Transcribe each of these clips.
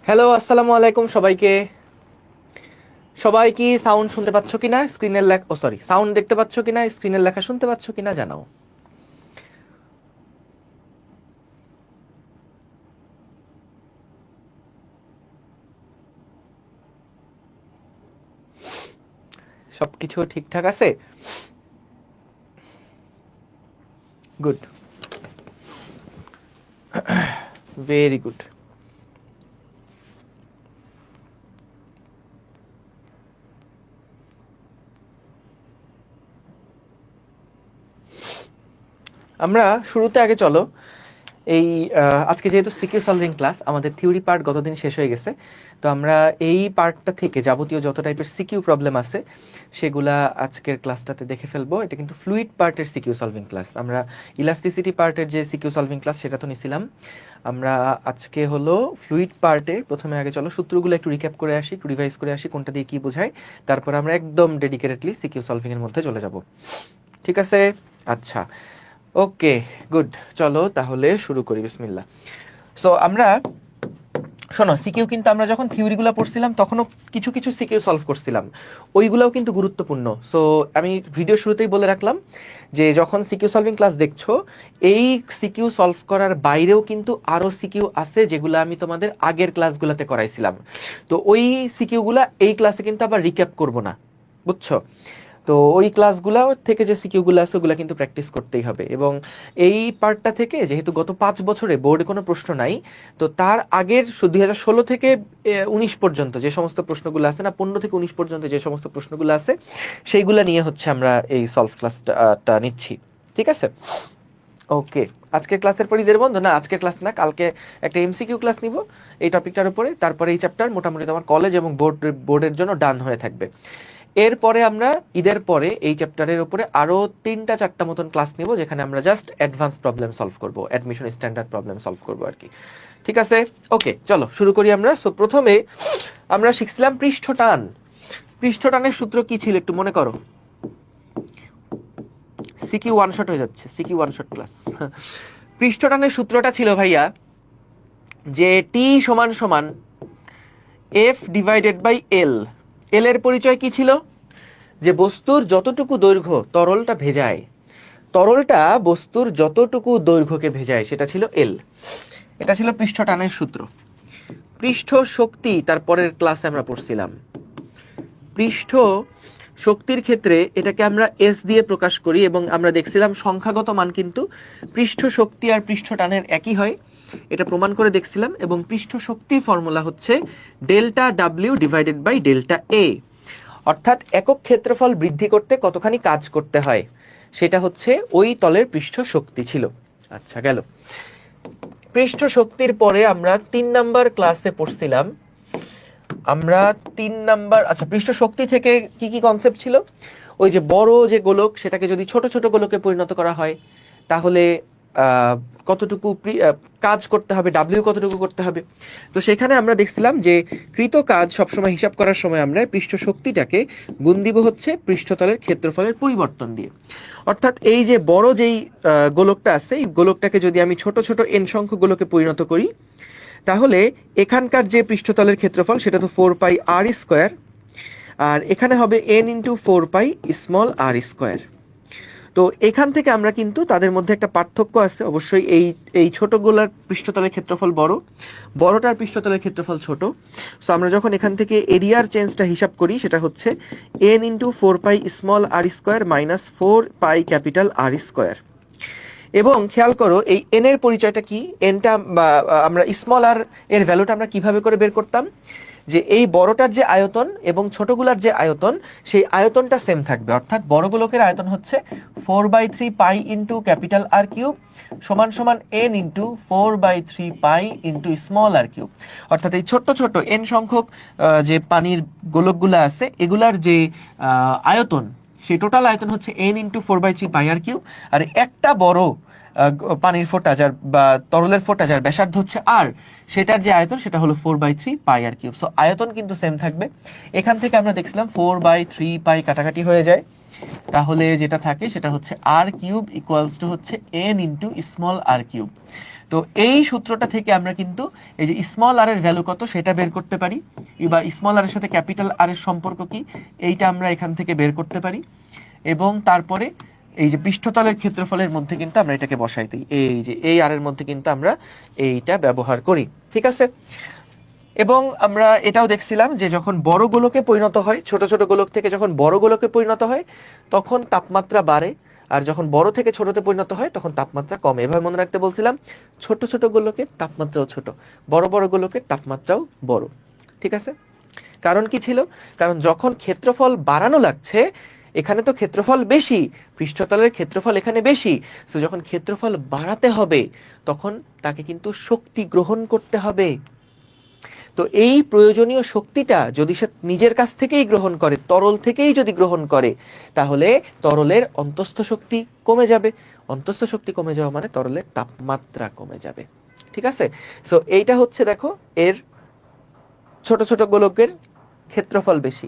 Hello, আসসালামু আলাইকুম সবাইকে। সবাই কি সাউন্ড শুনতে পাচ্ছ কিনা, স্ক্রিনের লেখা সরি সাউন্ড দেখতে পাচ্ছ কিনা, স্ক্রিনের লেখা শুনতে পাচ্ছ কিনা জানাও। সবকিছু ঠিকঠাক আছে? Good, very good. আমরা শুরুতে আগে চলো এই আজকে যেহেতু সিকিউ সলভিং ক্লাস, আমাদের থিওরি পার্ট গতদিন শেষ হয়ে গেছে, তো আমরা এই পার্টটা থেকে যাবতীয় যত টাইপের সিকিউ প্রবলেম আছে সেগুলা আজকের ক্লাসটাতে দেখে ফেলবো। এটা কিন্তু ফ্লুইড পার্টের সিকিউ সলভিং ক্লাস। আমরা ইলাস্টিসিটি পার্টের যে সিকিউ সলভিং ক্লাস সেটা তো নিছিলাম, আমরা আজকে হলো ফ্লুইড পার্টে। প্রথমে আগে চলো সূত্রগুলো একটু রিক্যাপ করে আসি, একটু রিভাইজ করে আসি কোনটা দিয়ে কি বোঝায়, তারপর আমরা একদম ডেডিকেটেডলি সিকিউ সলভিং এর মধ্যে চলে যাব। ঠিক আছে? আচ্ছা, ওকে, গুড। চলো তাহলে শুরু করি, বিসমিল্লাহ। সো আমরা শোনো, সিকিউ কিন্তু আমরা যখন থিওরিগুলো পড়ছিলাম তখনও কিছু কিছু সিকিউ সলভ করছিলাম, ওইগুলাও কিন্তু গুরুত্বপূর্ণ। সো আমি ভিডিও শুরুতেই বলে রাখলাম যে যখন সিকিউ সলভিং ক্লাস দেখছো, এই সিকিউ সলভ করার বাইরেও কিন্তু আরও সিকিউ আছে যেগুলো আমি তোমাদের আগের ক্লাসগুলোতে করাইছিলাম। তো ওই সিকিউগুলা এই ক্লাসে কিন্তু আবার রিক্যাপ করব না, বুঝছো? তো ওই ক্লাসগুলো থেকে যে সিকিউগুলো আছে ওগুলো কিন্তু প্র্যাকটিস করতেই হবে। এবং এই পার্টটা থেকে যেহেতু গত 5 বছরে বোর্ডে কোনো প্রশ্ন নাই, তো তার আগের 2016 থেকে 19 পর্যন্ত যে সমস্ত প্রশ্নগুলো আছে না, 15 থেকে 19 পর্যন্ত যে সমস্ত প্রশ্নগুলো আছে সেইগুলো নিয়ে হচ্ছে আমরা এই সলভ ক্লাসটা নিচ্ছি। ঠিক আছে? ওকে, আজকের ক্লাসের পর ঈদের বন্ধ না, আজকের ক্লাস না, কালকে একটা এমসিকিউ ক্লাস নিব এই টপিকটার উপরে। তারপরে এই চ্যাপ্টার মোটামুটি তোমার কলেজ এবং বোর্ডের জন্য ডান হয়ে থাকবে। এরপরে আমরা ঈদের পরে এই চ্যাপ্টারের উপরে আরো 3-4টা মতন ক্লাস নিব, যেখানে আমরা জাস্ট অ্যাডভান্স প্রবলেম সলভ করব, অ্যাডমিশন স্ট্যান্ডার্ড প্রবলেম সলভ করব আর কি। ঠিক আছে? ওকে, চলো শুরু করি আমরা। সো প্রথমে আমরা শিখছিলাম পৃষ্ঠটান। পৃষ্ঠটানের সূত্র কি ছিল একটু মনে করো। সিকিউ ওয়ান শট হয়ে যাচ্ছে, সিকিউ ওয়ান শট ক্লাস। পৃষ্ঠটানের সূত্রটা ছিল ভাইয়া যে টি সমান সমান এফ ডিভাইডেড বাই এল। এল এর পরিচয় কি ছিল? যে বস্তুর যতটুকু দৈর্ঘ্য তরলটা ভেজায়, তরলটা বস্তুর যতটুকু দৈর্ঘ্যকে ভেজায় সেটা ছিল এল। এটা ছিল পৃষ্ঠ টানের সূত্র। পৃষ্ঠ শক্তি তারপরের ক্লাসে আমরা পড়ছিলাম। পৃষ্ঠ শক্তির ক্ষেত্রে এটাকে আমরা এস দিয়ে প্রকাশ করি, এবং আমরা দেখছিলাম সংখ্যাগত মান কিন্তু পৃষ্ঠ শক্তি আর পৃষ্ঠ টানের একই হয়, এটা প্রমাণ করে দেখছিলাম। এবং পৃষ্ঠ শক্তির ফর্মুলা হচ্ছে delta W divided by delta A, অর্থাৎ একক ক্ষেত্রফল বৃদ্ধি করতে কতখানি কাজ করতে হয় সেটা হচ্ছে ওই তলের পৃষ্ঠ শক্তি ছিল। আচ্ছা, গেল। পৃষ্ঠ শক্তির পরে আমরা 3 নাম্বার ক্লাসে পড়ছিলাম, আমরা 3 নাম্বার, আচ্ছা, পৃষ্ঠ শক্তি থেকে কি কি কনসেপ্ট ছিল? ওই যে বড় যে গোলক সেটাকে যদি ছোট ছোট গোলকে পরিণত করা হয় তাহলে কতটুকু কাজ করতে হবে, ডাব্লিউ কতটুকু করতে হবে। তো সেখানে আমরা দেখছিলাম যে কৃত কাজ সবসময় হিসাব করার সময় আমরা পৃষ্ঠ শক্তিটাকে গুণ দিব হচ্ছে পৃষ্ঠতলের ক্ষেত্রফলের পরিবর্তন দিয়ে। অর্থাৎ এই যে বড় যেই গোলকটা আছে, এই গোলকটাকে যদি আমি ছোট ছোট এন সংখ্যক গোলকে পরিণত করি, তাহলে এখানকার যে পৃষ্ঠতলের ক্ষেত্রফল সেটা তো 4 পাই আর স্কোয়ার, আর এখানে হবে N into 4 pi small r square. তো এখান থেকে আমরা কিন্তু তাদের মধ্যে একটা পার্থক্য আছে অবশ্যই, এই ছোটগুলোর পৃষ্ঠতলের ক্ষেত্রফল বড়, বড়টার পৃষ্ঠতলের ক্ষেত্রফল ছোট। সো আমরা যখন এখান থেকে এরিয়ার চেঞ্জটা হিসাব করি সেটা হচ্ছে n into 4 pi small r square minus 4 pi capital r square. এবং খেয়াল করো এই এন এর পরিচয়টা কি, এনটা আমরা স্মল আর এর ভ্যালুটা আমরা কিভাবে করে বের করতাম, যে এই বড়টার যে আয়তন এবং ছোটগুলার যে আয়তন সেই আয়তনটা সেম থাকবে। অর্থাৎ বড় গোলকের আয়তন হচ্ছে 4/3 pi into capital r cube সমান সমান n into 4/3 pi into small r cube. অর্থাৎ এই ছোট্ট ছোট এন সংখ্যক যে পানির গোলকগুলো আছে এগুলার যে আয়তন, সেই টোটাল আয়তন হচ্ছে এন ইন্টু 4/3 পাই আর কিউব। আর একটা বড় পানির ফোঁটা যার বা তরলের ফোঁটা যার ব্যাসার্ধ হচ্ছে আর, সেটার যে আয়তন সেটা হলো 4/3 পাই আর কিউব। সো আয়তন কিন্তু সেম থাকবে। এখান থেকে আমরা দেখছিলাম 4/3 পাই কাটাকাটি হয়ে যায়, তাহলে যেটা থাকে সেটা হচ্ছে আর কিউব ইকুয়ালস টু হচ্ছে n into small r cube. তো এই সূত্রটা থেকে আমরা কিন্তু এই যে স্মল আর এর ভ্যালু কত সেটা বের করতে পারি, বা স্মল আর এর সাথে ক্যাপিটাল আর এর সম্পর্ক কি এইটা আমরা এখান থেকে বের করতে পারি, এবং তারপরে এই যে পৃষ্ঠতলের ক্ষেত্রফলের মধ্যে কিন্তু আমরা এটাকে বসাই দিই, এই যে এই আর এর মধ্যে কিন্তু আমরা এইটা ব্যবহার করি। ঠিক আছে, এবং আমরা এটাও দেখছিলাম যে যখন বড় গোলকে পরিণত হয়, ছোট ছোট গোলক থেকে যখন বড় গোলকে পরিণত হয় তখন তাপমাত্রা বাড়ে, আর যখন বড় থেকে ছোটতে পরিণত হয় তখন তাপমাত্রা কমে। এভাবে মনে রাখতে বলছিলাম, ছোট ছোট গোলকের তাপমাত্রাও ছোট, বড় বড় গোলকের তাপমাত্রাও বড়। ঠিক আছে, কারণ কি ছিল? কারণ যখন ক্ষেত্রফল বাড়ানো লাগছে, এখানে তো ক্ষেত্রফল বেশি, পৃষ্ঠতলের ক্ষেত্রফল এখানে বেশি, তো যখন ক্ষেত্রফল বাড়াতে হবে তখন তাকে কিন্তু শক্তি গ্রহণ করতে হবে। তো এই প্রয়োজনীয় শক্তিটা যদি সে নিজের কাছ থেকেই গ্রহণ করে, তরল থেকেই যদি গ্রহণ করে, তাহলে তরলের অন্তঃস্থ শক্তি কমে যাবে। অন্তঃস্থ শক্তি কমে যাওয়া মানে তরলের তাপমাত্রা কমে যাবে। ঠিক আছে, সো এইটা হচ্ছে দেখো এর ছোট ছোট গোলকের ক্ষেত্রফল বেশি।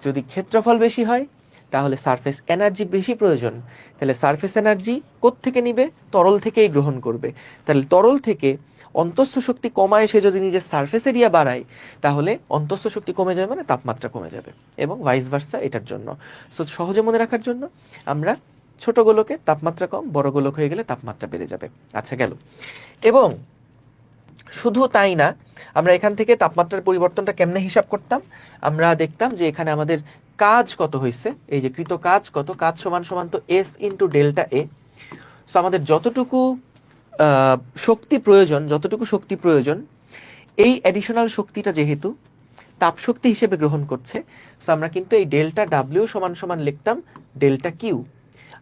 যদি ক্ষেত্রফল বেশি হয় তাহলে সারফেস এনার্জি বেশি প্রয়োজন। তাহলে সারফেস এনার্জি কোত্থেকে নিবে? তরল থেকেই গ্রহণ করবে। তাহলে তরল থেকে অন্তঃস্থ শক্তি কমায় সে যদি নিজের সারফেস এরিয়া বাড়ায়, তাহলে অন্তঃস্থ শক্তি কমে যাবে মানে তাপমাত্রা কমে যাবে, এবং ভাইস ভার্সা এটার জন্য। সো সহজে মনে রাখার জন্য আমরা ছোট গোলকে তাপমাত্রা কম, বড় গোলক হয়ে গেলে তাপমাত্রা বেড়ে যাবে। আচ্ছা গেল। এবং শুধু তাই না, আমরা এখান থেকে তাপমাত্রার পরিবর্তনটা কেমনে হিসাব করতাম? আমরা দেখতাম যে এখানে আমাদের কাজ কত হয়েছে, এই যে কৃত কাজ কত, কাজ সমান সমান তো এস ইন্টু ডেল্টা এ। সো আমাদের যতটুকু শক্তি প্রয়োজন, এই অ্যাডিশনাল শক্তিটা যেহেতু তাপ শক্তি হিসেবে গ্রহণ করছে, সো আমরা কিন্তু এই ডেল্টা ডাব্লিউ সমান সমান লিখতাম ডেল্টা কিউ।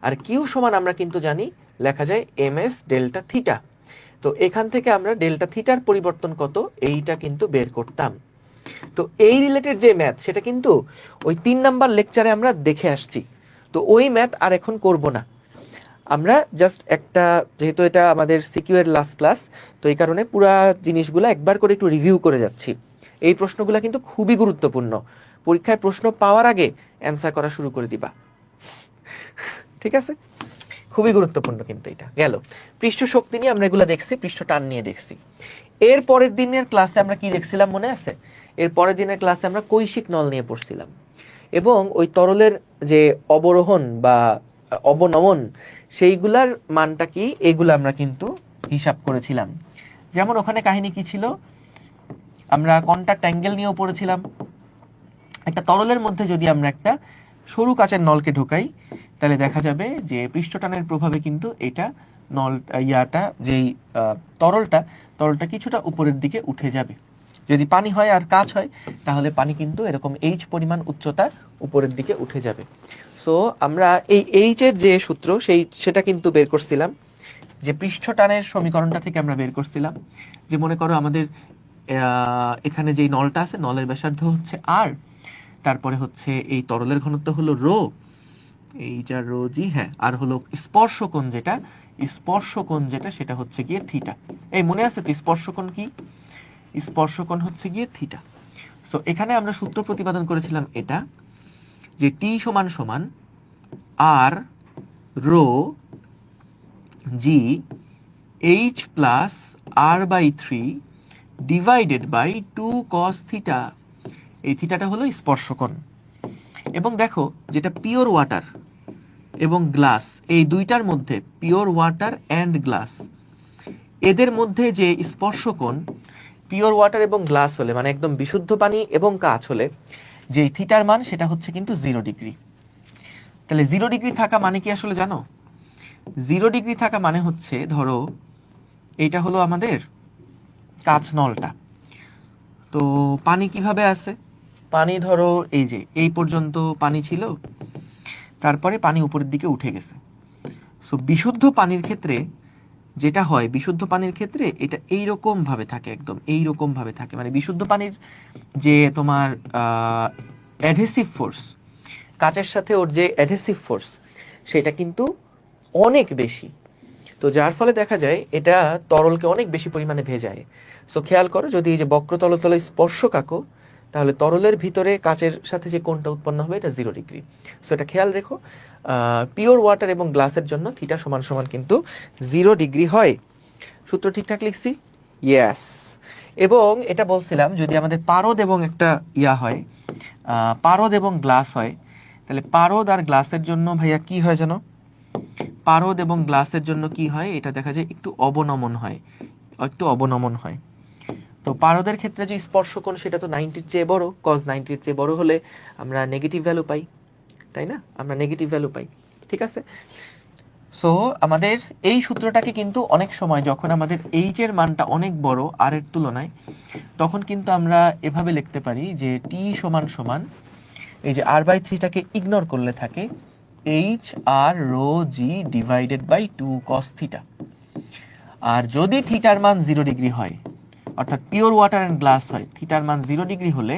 আর কিউ সমান আমরা কিন্তু জানি লেখা যায় এম এস ডেল্টা থিটা। তো এখান থেকে আমরা ডেল্টা থিটার পরিবর্তন কত এইটা কিন্তু বের করতাম। তো এই রিলেটেড যে ম্যাথ সেটা কিন্তু ওই 3 নাম্বার লেকচারে আমরা দেখে আসছি। তো ওই ম্যাথ আর এখন করব না, আমরা জাস্ট একটা, যেহেতু এটা আমাদের সিকিউ এর লাস্ট ক্লাস, তো এই কারণে পুরা জিনিসগুলো একবার করে একটু রিভিউ করে যাচ্ছি। এই প্রশ্নগুলো কিন্তু খুবই গুরুত্বপূর্ণ, পরীক্ষায় প্রশ্ন পাওয়ার আগে অ্যান্সার করা শুরু করে দিবা। ঠিক আছে, খুবই গুরুত্বপূর্ণ কিন্তু এটা গেল। পৃষ্ঠ শক্তি নিয়ে আমরা এগুলো দেখছি, পৃষ্ঠ টান নিয়ে দেখছি। এর পরের দিনের ক্লাসে আমরা কি দেখছিলাম মনে আছে? এর পরের দিনের ক্লাসে আমরা কৈশিক নল নিয়ে পড়ছিলাম, এবং ওই তরলের যে অবরোহণ বা অবনমন সেইগুলার মানটা কি এগুলো আমরা কিন্তু হিসাব করেছিলাম। যেমন ওখানে কাহিনী কি ছিল, আমরা কন্টাক্ট অ্যাঙ্গেল নিয়েও পড়েছিলাম। একটা তরলের মধ্যে যদি আমরা একটা সরু কাচের নলকে ঢোকাই, তাহলে দেখা যাবে যে পৃষ্ঠটানের প্রভাবে কিন্তু এটা নল যেই তরলটা কিছুটা উপরের দিকে উঠে যাবে। যদি পানি হয় আর কাঁচ হয়, তাহলে পানি কিন্তু এরকম এইচ পরিমাণ উচ্চতা উপরের দিকে উঠে যাবে। সো আমরা এই এইচ এর যে সূত্র সেটা কিন্তু বের করছিলাম, যে পৃষ্ঠটানের সমীকরণটা থেকে আমরা বের করছিলাম যে মনে করো আমাদের এখানে যেই নলটা আছে, নলের ব্যাসার্ধ হচ্ছে আর, তারপরে হচ্ছে এই তরলের ঘনত্ব হলো রো, এইটা রো জি, হ্যাঁ, আর হলো স্পর্শকোণ যেটা সেটা হচ্ছে গিয়ে থিটা। এই মনে আছে তো স্পর্শকোণ কি? স্পর্শকোণ হচ্ছে গিয়ে থিটা। সো এখানে আমরা সূত্র প্রতিপাদন করেছিলাম এটা, যে টি সমান সমান r rho g h plus r by 3 divided by 2 cos theta. এই থিটাটা হলো স্পর্শকোণ। এবং দেখো, যেটা পিওর ওয়াটার এবং গ্লাস, এই দুইটার মধ্যে, পিওর ওয়াটার অ্যান্ড গ্লাস, এদের মধ্যে যে স্পর্শকোণ পিওর ওয়াটার এবং গ্লাস হলে, মানে একদম বিশুদ্ধ পানি এবং কাঁচ হলে, যে থিটার মান সেটা হচ্ছে কিন্তু 0 ডিগ্রি। তাহলে 0 ডিগ্রি থাকা মানে কি আসলে জানো? 0 ডিগ্রি থাকা মানে হচ্ছে, ধরো এইটা হলো আমাদের কাঁচ নলটা, তো পানি কিভাবে আছে? পানি ধরো এই যে এই পর্যন্ত পানি ছিল, তারপরে পানি উপরের দিকে উঠে গেছে। সো বিশুদ্ধ পানির ক্ষেত্রে যেটা হয়, বিশুদ্ধ পানির ক্ষেত্রে এটা এইরকম ভাবে থাকে, একদম এইরকম ভাবে থাকে, মানে বিশুদ্ধ পানির যে তোমার অ্যাডহেসিভ ফোর্স, কাচের সাথে ওর যে অ্যাডহেসিভ ফোর্স সেটা কিন্তু অনেক বেশি। তো যার ফলে দেখা যায় এটা তরলকে অনেক বেশি পরিমাণে ভেজায়। সো খেয়াল করো, যদি এই যে বক্র তলতলে স্পর্শক আঁকো, তাহলে তরলের ভিতরে কাচের সাথে যে কোণটা উৎপন্ন হবে এটা 0 ডিগ্রি। সো এটা খেয়াল রেখো, পিওর ওয়াটার এবং গ্লাসের জন্য থিটা সমান সমান কিন্তু 0 ডিগ্রি হয়। সূত্র ঠিকঠাক লিখছি? ইয়েস। এবং এটা বলছিলাম যদি আমাদের পারদ এবং একটা হয়, পারদ এবং গ্লাস হয়, তাহলে পারদ আর গ্লাসের জন্য ভাইয়া কি হয় জানো? পারদ এবং গ্লাসের জন্য কি হয় এটা দেখা যায় একটু অবনমন হয়, একটু অবনমন হয়। তো পারদের ক্ষেত্রে যে স্পর্শকোণ সেটা তো 90-র চেয়ে বড়, cos 90-র চেয়ে বড় হলে আমরা নেগেটিভ ভ্যালু পাই, তাই না? আমরা নেগেটিভ ভ্যালু পাই, ঠিক আছে? সো আমাদের এই সূত্রটাকে কিন্তু অনেক সময় যখন আমাদের এইচ এর মানটা অনেক বড় আর এর তুলনায়, তখন কিন্তু আমরা এভাবে লিখতে পারি যে টি সমান সমান এই যে r/3টাকে ইগনোর করলে থাকে h r rho g divided by 2 cos theta. আর যদি থিটার মান 0 ডিগ্রি হয়, অর্থাৎ পিওর ওয়াটার অ্যান্ড গ্লাস হয়, থিটার মান 0 ডিগ্রি হলে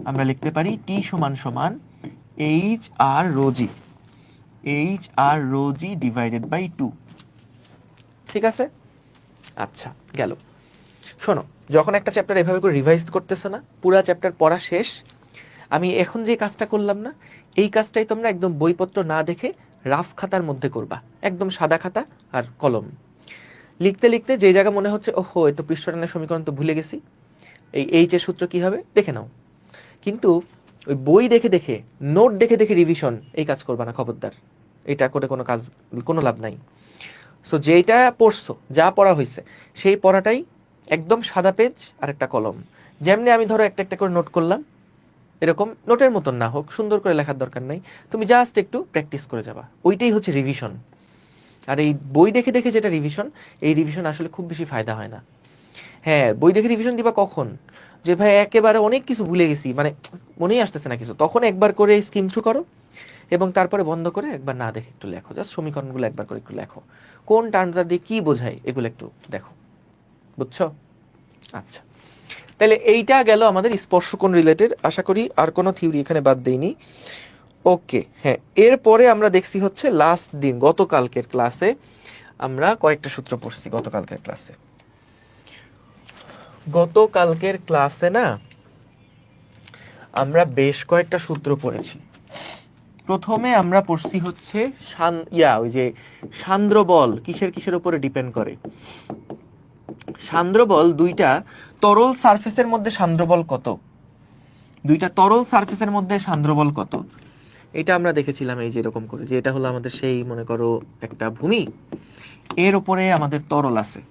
আমরা লিখতে পারি টি সমান সমান h r rho g, h r rho g divided by 2। ঠিক আছে? আচ্ছা, গেল। শোনো, যখন একটা চ্যাপ্টার এভাবে করে রিভাইজ করতেছো না, পুরা চ্যাপ্টার পড়া শেষ, আমি এখন যে কাজটা করলাম না, এই কাজটাই তোমরা একদম বইপত্র না দেখে রাফ খাতার মধ্যে করবা, একদম সাদা খাতা আর কলম। লিখতে লিখতে যে জায়গা মনে হচ্ছে ওহো এ তো পৃষ্ঠটানের সমীকরণ তো ভুলে গেছি, এই এইচ এর সূত্র কি হবে দেখে নাও। কিন্তু ওই বই দেখে দেখে, নোট দেখে দেখে রিভিশন, এই কাজ করবা না খবরদার। এটা করে কোনো কাজ, কোনো লাভ নাই। সো যেটা পড়ছো, যা পড়া হয়েছে, সেই পড়াটাই একদম সাদা পেজ আর একটা কলম। যেমনি আমি ধরো একটা একটা করে নোট করলাম, এরকম নোটের মতন না হোক, সুন্দর করে লেখার দরকার নাই, তুমি জাস্ট একটু প্র্যাকটিস করে যাবা, ওইটাই হচ্ছে রিভিশন। আর এই বই দেখে দেখে যেটা রিভিশন, এই রিভিশন আসলে খুব বেশি ফায়দা হয় না। হ্যাঁ, বই দেখে রিভিশন দিবা কখন? যে ভাই একেবারে অনেক কিছু ভুলে গেছি, মানে মনেই আসতেছে না কিছু, তখন একবার করে স্কিম থ্রু করো এবং তারপরে বন্ধ করে একবার না দেখে একটু লেখো, জাস্ট সমীকরণগুলো একবার করে একটু লেখো, কোন টার্মটা দিয়ে কি বোঝায় এগুলো একটু দেখো, বুঝছো? আচ্ছা, তাহলে এইটা গেল আমাদের স্পর্শকোণ রিলেটেড। আশা করি আর কোনো থিওরি এখানে বাদ দেইনি। ওকে, হ্যাঁ, এরপরে আমরা দেখছি হচ্ছে লাস্ট দিন গতকালকের ক্লাসে আমরা কয়েকটা সূত্র পড়ছি। গতকালকের ক্লাসে না আমরা বেশ কয়েকটা সূত্র পড়েছি। প্রথমে আমরা পড়ছি হচ্ছে ওই যে সান্দ্র বল কিসের কিসের উপরে ডিপেন্ড করে। সান্দ্র বল দুইটা তরল সারফেসের মধ্যে সান্দ্র বল কত, দুইটা তরল সারফেসের মধ্যে সান্দ্র বল কত, এটা আমরা দেখেছিলাম এই যে এরকম করে, যে এটা হলো আমাদের সেই মনে করো একটা ভূমি, এর উপরে আমাদের তরল আছে,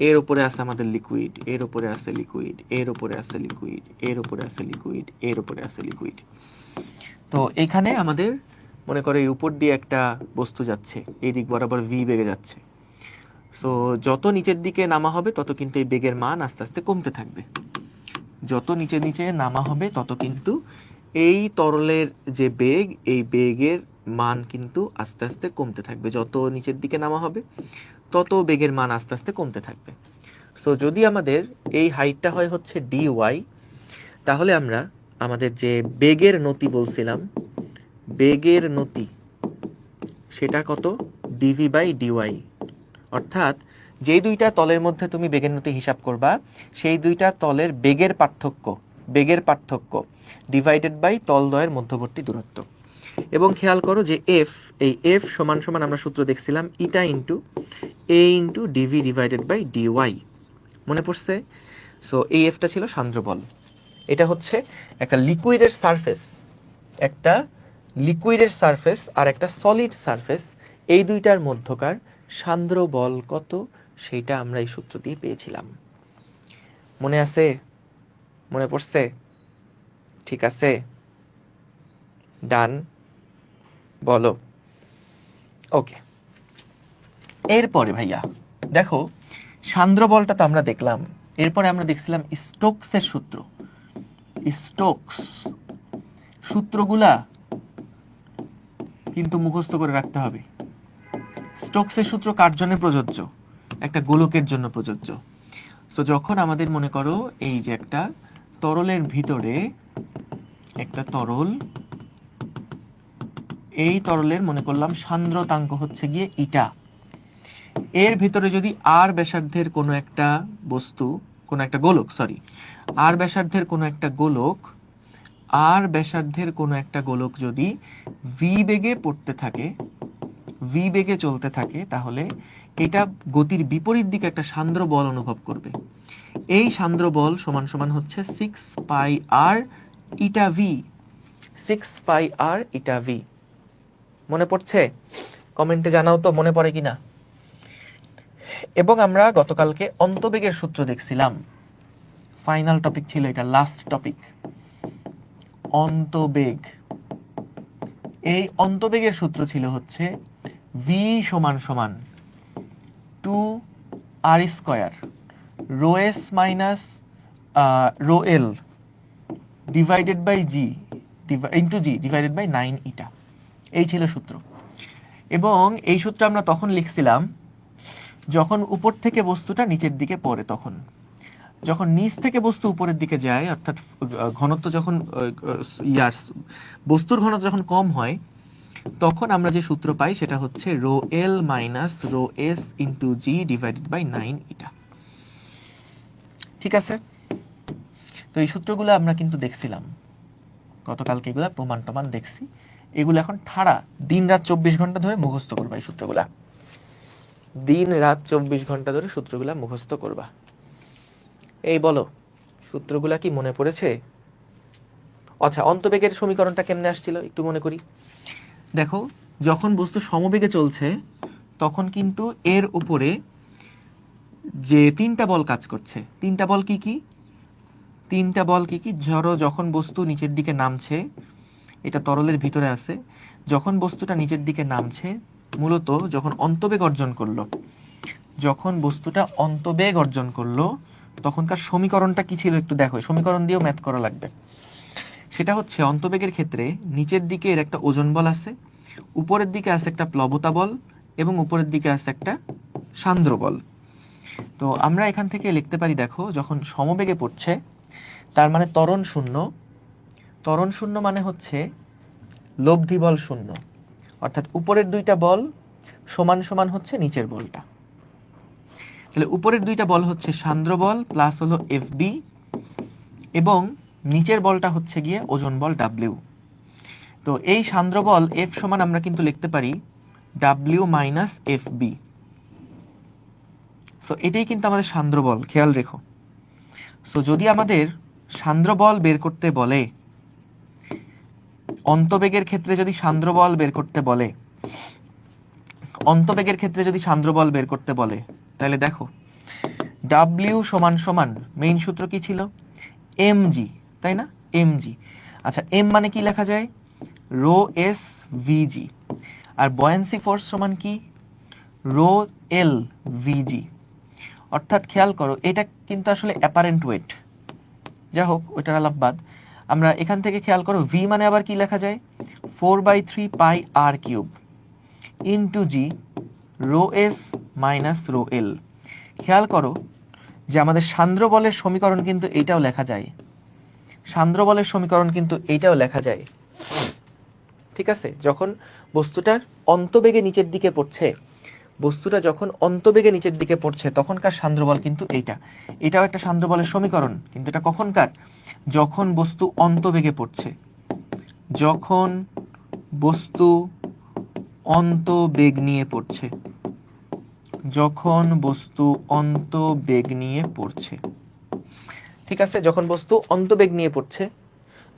এর উপরে আছে আমাদের লিকুইড, এর উপরে আছে লিকুইড, এর উপরে আছে লিকুইড, এর উপরে আছে লিকুইড, এর উপরে আছে লিকুইড। তো এখানে আমাদের মনে করো এই উপর দিয়ে একটা বস্তু যাচ্ছে, এই দিক বরাবর ভি বেগে যাচ্ছে। সো যত নিচের দিকে নামা হবে তত কিন্তু এই বেগের মান আস্তে আস্তে কমতে থাকবে, যত নিচে নিচে নামা হবে তত কিন্তু এই তরলের যে বেগ, এই বেগের মান কিন্তু আস্তে আস্তে কমতে থাকবে, যত নিচের দিকে নামা হবে তত বেগের মান আস্তে আস্তে কমতে থাকবে। সো যদি আমাদের এই হাইটটা হয় হচ্ছে ডি ওয়াই, তাহলে আমরা আমাদের যে বেগের নতি বলছিলাম, বেগের নতি সেটা কত, ডিভি বাই ডিওয়াই। অর্থাৎ যেই দুইটা তলের মধ্যে তুমি বেগের নতি হিসাব করবা, সেই দুইটা তলের বেগের পার্থক্য ডিভাইডেড বাই তলদ্বয়ের মধ্যবর্তী দূরত্ব। এবং খেয়াল করো যে এফ, এই এফ সমান সমান আমরা সূত্র দেখছিলাম eta into A into dv divided by dy, মনে পড়ছে? সো এই এফটা ছিল সান্দ্র বল। এটা হচ্ছে একটা লিকুইডের সারফেস আর একটা সলিড সারফেস, এই দুইটার মধ্যকার সান্দ্র বল কত সেটা আমরা এই সূত্র দিয়ে পেয়েছিলাম। মনে আছে? মনে পড়ছে? ঠিক আছে, ডান, বলো। ওকে, এরপরে ভাইয়া দেখো সান্দ্র বলটা তো আমরা দেখলাম, এরপরে আমরা দেখছিলাম স্টোকসের সূত্র। স্টোকস সূত্রগুলা কিন্তু মুখস্থ করে রাখতে হবে। স্টোকসের সূত্র কার জন্য প্রযোজ্য? একটা গোলকের জন্য প্রযোজ্য। তো যখন আমাদের মনে করো এই যে একটা তরলের ভিতরে একটা তরল, এই তরলের মনে করলাম সান্দ্রতাঙ্ক হচ্ছে গিয়ে ইটা, এর ভিতরে যদি আর ব্যাসার্ধের কোনো একটা বস্তু কোনো একটা গোলক, সরি, আর ব্যাসার্ধের কোনো একটা গোলক, আর ব্যাসার্ধের কোনো একটা গোলক যদি ভি বেগে পড়তে থাকে, ভি বেগে চলতে থাকে, তাহলে এটা গতির বিপরীত দিকে একটা সান্দ্র বল অনুভব করবে। এই সান্দ্র বল সমান সমান হচ্ছে 6πr ইটা ভি, 6πr ইটা ভি। মনে পড়ছে? কমেন্টে জানাও তো মনে পড়ে কিনা। এবং আমরা গতকালকে অন্তবেগের সূত্র দেখছিলাম, ফাইনাল টপিক ছিল এটা, লাস্ট টপিক, অন্তবেগ। এই অন্তবেগের সূত্র ছিল হচ্ছে ভি সমান সমান 2r² rho s minus rho l divided by g into g divided by 9 eta. এই ছিল সূত্র। এবং এই সূত্র আমরা তখন লিখছিলাম যখন উপর থেকে বস্তুটা নিচের দিকে পড়ে, তখন যখন নিচ থেকে বস্তু উপরের দিকে যায়, অর্থাৎ ঘনত্ব যখন বস্তুর ঘনত্ব যখন কম হয়, তখন আমরা যে সূত্র পাই সেটা হচ্ছে rho l minus rho s into g divided by 9 eta. ঠিক আছে? তো এই সূত্রগুলো আমরা কিন্তু দেখছিলাম গতকালকে, এগুলা প্রমাণ টমান দেখছি। এগুলো এখন ঠাড়া দিন রাত 24 ঘন্টা ধরে মুখস্থ করবা। এই সূত্রগুলা দিন রাত 24 ঘন্টা ধরে সূত্রগুলা মুখস্থ করবা। এই বলো, সূত্রগুলা কি মনে পড়েছে? আচ্ছা, অন্তবেগের সমীকরণটা কেমনে আসছিল একটু মনে করি। দেখো, যখন বস্তু সমবেগে চলছে তখন কিন্তু এর উপরে যে তিনটা বল কাজ করছে, তিনটা বল কি কি? তিনটা বল কি কি? ধরো যখন বস্তু নিচের দিকে নামছে, এটা তরলের ভিতরে আছে, যখন বস্তুটা নিচের দিকে নামছে, মূলত যখন অন্তবেগ অর্জন করলো, যখন বস্তুটা অন্তবেগ অর্জন করলো, তখনকার সমীকরণটা কি ছিল একটু দেখো। সমীকরণ দিয়েও ম্যাথ করা লাগবে। সেটা হচ্ছে অন্তবেগের ক্ষেত্রে নিচের দিকে এর একটা ওজন বল আছে, উপরের দিকে আছে একটা প্লবতা বল, এবং উপরের দিকে আছে একটা সান্দ্র বল। তো আমরা এখান থেকে লিখতে পারি, দেখো, যখন সমবেগে পড়ছে তার মানে ত্বরণ শূন্য। ত্বরণ শূন্য মানে হচ্ছে লব্ধি বল শূন্য, অর্থাৎ উপরের দুইটা বল সমান সমান হচ্ছে নিচের বলটা। তাহলে উপরের দুইটা বল হচ্ছে সান্দ্র বল প্লাস হলো FB, এবং নিচের বলটা হচ্ছে গিয়ে ওজন বল W। তো এই সান্দ্র বল F সমান আমরা কিন্তু লিখতে পারি W মাইনাস FB। সো এটাই কিন্তু আমাদের সান্দ্র বল, খেয়াল রেখো। সো যদি আমাদের সান্দ্র বল বের করতে বলে, অন্তবেগের ক্ষেত্রে যদি সান্দ্র বল বের করতে বলে, অন্তবেগের ক্ষেত্রে যদি সান্দ্র বল বের করতে বলে, তাহলে দেখো W সমান সমান মেইন সূত্র কি ছিল? mg, তাই না? mg। আচ্ছা, m মানে কি লেখা যায়? রো এস ভিজি। আর বয়েন্সি ফোর্স সমান কি? রো এল ভিজি। অর্থাৎ খেয়াল করো, এটা কিন্তু আসলে অ্যাপারেন্ট ওয়েট। যা হোক, ওইটার আলাপ বাদ। আমরা এখান থেকে খেয়াল করো, v মানে আবার কি লেখা যায়? 4/3πr³ into g rho s minus rho l. খেয়াল করো যে আমাদের সান্দ্র বলের সমীকরণ কিন্তু এইটাও লেখা যায়, সান্দ্র বলের সমীকরণ কিন্তু এইটাও লেখা যায়। ঠিক আছে? যখন বস্তুটা অন্তবেগে নিচের দিকে পড়ছে, বস্তুটা যখন অন্তবেগে নিচের দিকে পড়ছে, তখনকার সান্দ্র বল কিন্তু এইটা। এটাও একটা সান্দ্র বলের সমীকরণ, কিন্তু এটা কখনকার? যখন বস্তু অন্তবেগে পড়ছে। যখন বস্তু অন্তবেগ নিয়ে পড়ছে, যখন বস্তু অন্তবেগ নিয়ে পড়ছে। ঠিক আছে? যখন বস্তু অন্তবেগ নিয়ে পড়ছে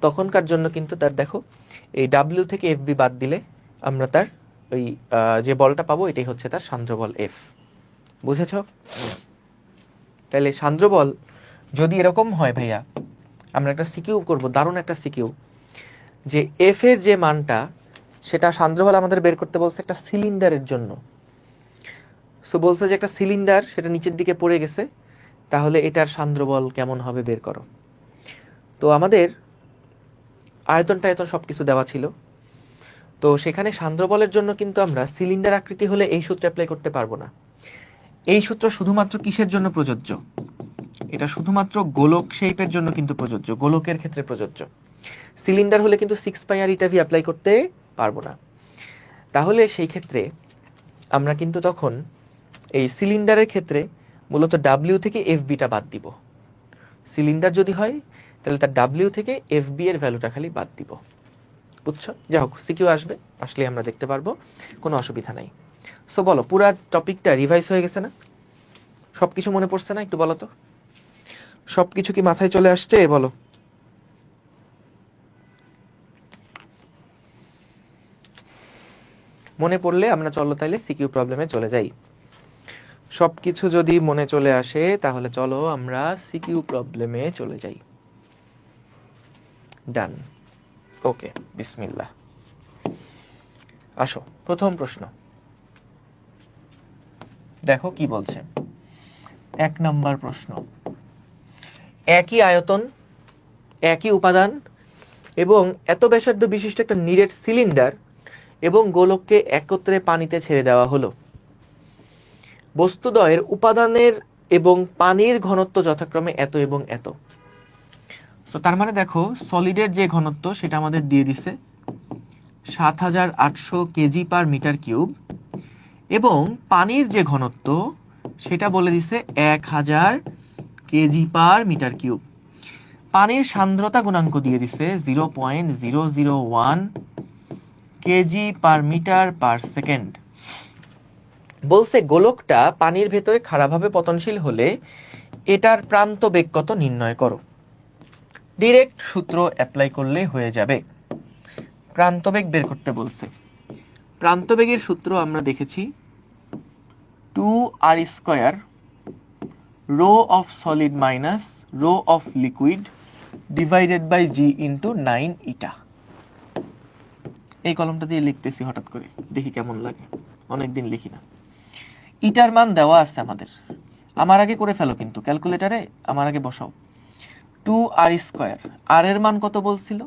তখনকার জন্য কিন্তু তার, দেখো, এই W থেকে FB বাদ দিলে আমরা তার ওই যে বলটা পাবো, এটাই হচ্ছে তার সান্দ্র বল F। বুঝেছ? তাহলে সান্দ্র বল যদি এরকম হয় ভাইয়া, আমরা একটা সিকিউ করব, দারুণ একটা সিকিউ, যে F এর যে মানটা, সেটা সান্দ্র বল আমাদের বের করতে বলছে একটা সিলিন্ডারের জন্য। সো বলছে যে একটা সিলিন্ডার, সেটা নিচের দিকে পড়ে গেছে, তাহলে এটার সান্দ্র বল কেমন হবে বের করো। তো আমাদের আয়তন টায়তন সবকিছু দেওয়া ছিল। তো সেখানে সান্দ্র বলের জন্য কিন্তু আমরা সিলিন্ডার আকৃতি হলে এই সূত্র অ্যাপ্লাই করতে পারবো না। এই সূত্র শুধুমাত্র কিসের জন্য প্রযোজ্য? এটা শুধুমাত্র গোলক শেপের জন্য কিন্তু প্রযোজ্য, গোলকের ক্ষেত্রে প্রযোজ্য। সিলিন্ডার হলে কিন্তু 6πr ইটা ভি অ্যাপ্লাই করতে পারবো না। তাহলে সেই ক্ষেত্রে আমরা কিন্তু তখন এই সিলিন্ডারের ক্ষেত্রে মূলত W থেকে FBটা বাদ দিব। সিলিন্ডার যদি হয় তাহলে তার ডাব্লিউ থেকে এফবি এর ভ্যালুটা খালি বাদ দিব, বুঝছো? যাই হোক, সিকিউ আসবে, আসলে আমরা দেখতে পারবো, কোনো অসুবিধা নাই। সো বলো, পুরা টপিকটা রিভাইজ হয়ে গেছে না? সব কিছু মনে পড়ছে না? একটু বলো তো, সব কিছু কি মাথায় চলে আসছে? বলো। মনে পড়লে আমরা চলো তাইলে সিকিউ প্রবলেমে চলে যাই। সব কিছু যদি মনে চলে আসে তাহলে চলো আমরা সিকিউ প্রবলেমে চলে যাই। ডান, ওকে, বিসমিল্লাহ। আসো, প্রথম প্রশ্ন দেখো কি বলছে। 1 নম্বর প্রশ্ন, একই আয়তন, একই উপাদান এবং এত ব্যাসার্ধ বিশিষ্ট একটা নিরেট সিলিন্ডার এবং গোলককে একত্রে পানিতে ছেড়ে দেওয়া হলো। বস্তুদ্বয়ের উপাদানের এবং পানির ঘনত্ব যথাক্রমে এত এবং এত। সো তার মানে দেখো, সলিডের যে ঘনত্ব সেটা আমাদের দিয়ে দিছে ৭৮০০ কেজি পার মিটার কিউব, এবং পানির যে ঘনত্ব সেটা বলে দিছে ১০০০ কেজি পার মিটার কিউব। পানির সান্দ্রতা গুণাঙ্ক দিয়ে দিছে 0.001 KG per metre per second. বলছে গোলকটা পানির ভেতরে খাড়াভাবে পতনশীল হলে এটার প্রান্ত বেগ কত নির্ণয় করো। ডিরেক্ট সূত্র অ্যাপ্লাই করলে হয়ে যাবে। প্রান্ত বেগ বের করতে বলছে। প্রান্ত বেগের সূত্র আমরা দেখেছি 2r² rho of solid minus rho of liquid divided by g into 9 eta. এই কলমটা দিয়ে লিখতেছি হঠাৎ করে, দেখি কেমন লাগে, অনেকদিন লিখি না। ইটার মান দেওয়া আছে আমাদের, আমার আগে করে ফেলো কিন্তু ক্যালকুলেটারে, আমার আগে বসাও। 2r², আর এর মান কত বলছিল?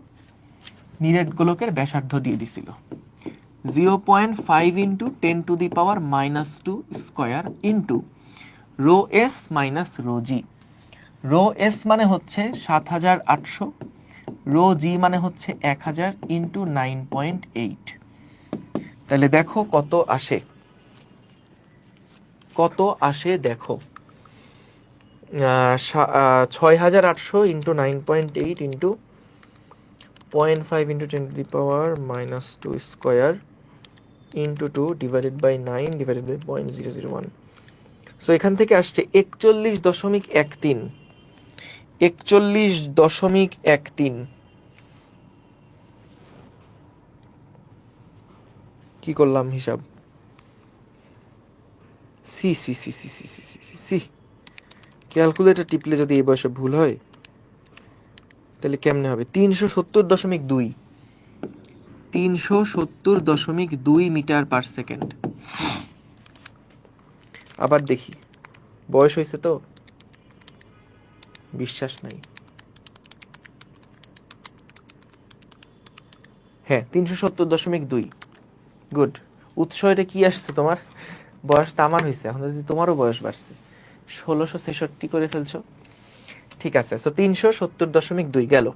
নিরেট গোলকের ব্যাসার্ধ দিয়ে দিছিল 0.5 into 10⁻⁻² square into rho s minus rho g. Rho s মানে হচ্ছে ৭৮০০, রো জি মানে হচ্ছে ১০০০ ইন্টু 9.8। তাহলে দেখো কত আসে, কত আসে দেখো। ৬৮০০ into 9.8 into 0.5 into 10⁻⁻² square into 2 divided by 9 divided by 0.001। So এখান থেকে আসছে 41.13। 41.13। কি করলাম হিসাব? C C C C C C C C, calculator টিপলে যদি এই বয়সে ভুল হয় তাহলে কেমনে হবে? 370.2, 370.2 মিটার পার সেকেন্ড। আবার দেখি, বয়স হয়েছে তো, বিশ্বাস নাই। হ্যাঁ, 370.2। গুড। উৎস এটা কি আসছে তোমার? বয়স তো আমার হয়েছে, এখন যদি তোমারও বয়স বাড়ছে, 1666 করে ফেলছো। ঠিক আছে, সো 370.2 গেল।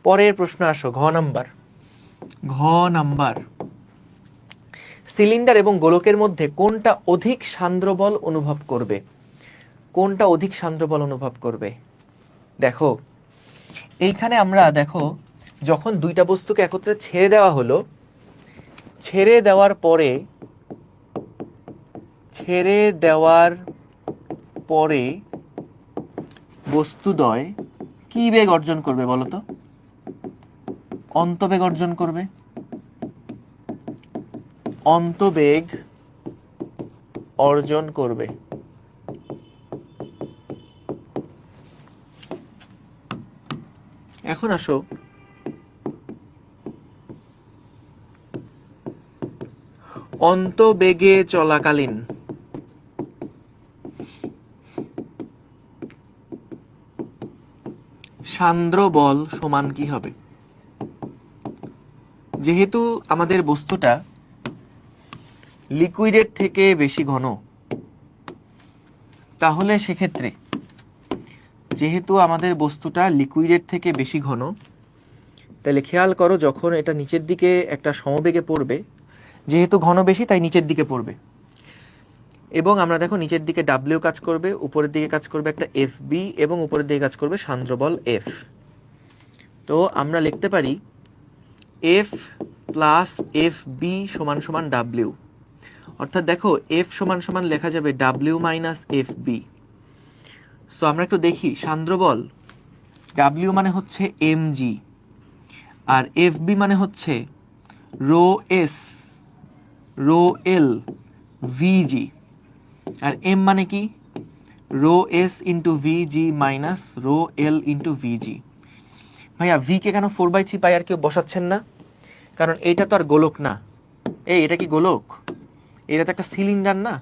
পরের প্রশ্ন আসো, ঘ নাম্বার। ঘ নাম্বার, সিলিন্ডার এবং গোলকের মধ্যে কোনটা অধিক সান্দ্র বল অনুভব করবে? কোনটা অধিক সান্দ্র বল অনুভব করবে? দেখো এইখানে আমরা দেখো, যখন দুইটা বস্তুকে একত্রে ছেড়ে দেওয়া হলো, ছেড়ে দেওয়ার পরে বস্তুদ্বয় কি বেগ অর্জন করবে বলতো? অন্তবেগ অর্জন করবে। অন্তবেগ অর্জন করবে। এখন আসো, অন্তবেগে চলাকালীন সান্দ্র বল সমান কি হবে? যেহেতু আমাদের বস্তুটা লিকুইডের থেকে বেশি ঘন, তাহলে সেক্ষেত্রে যেহেতু আমাদের বস্তুটা লিকুইডের থেকে বেশি ঘন, তাহলে খেয়াল করো যখন এটা নিচের দিকে একটা সমবেগে পড়বে, যেহেতু ঘন বেশি তাই নিচের দিকে পড়বে, এবং আমরা দেখো নিচের দিকে ডাব্লিউ কাজ করবে, উপরের দিকে কাজ করবে একটা এফ বি, এবং উপরের দিকে কাজ করবে সান্দ্র বল এফ। তো আমরা লিখতে পারি এফ প্লাস এফ বি সমান সমান ডাব্লিউ, অর্থাৎ দেখো এফ সমান সমান লেখা যাবে W minus F B. So আমরা একটু দেখি সান্দ্র বল ডাব্লিউ মানে হচ্ছে এম জি, আর এফ বি মানে হচ্ছে রো এস রো এল ভিজি, আর এম মানে কি রো এস ইন্টু ভিজি মাইনাস রো এল ইন্টু ভিজি। ভাইয়া ভি কে কেন 4/3 পাই আর কেউ বসাচ্ছেন না? কারণ এইটা তো আর গোলক না। এটা কি গোলক? এটা তো একটা সিলিন্ডার না।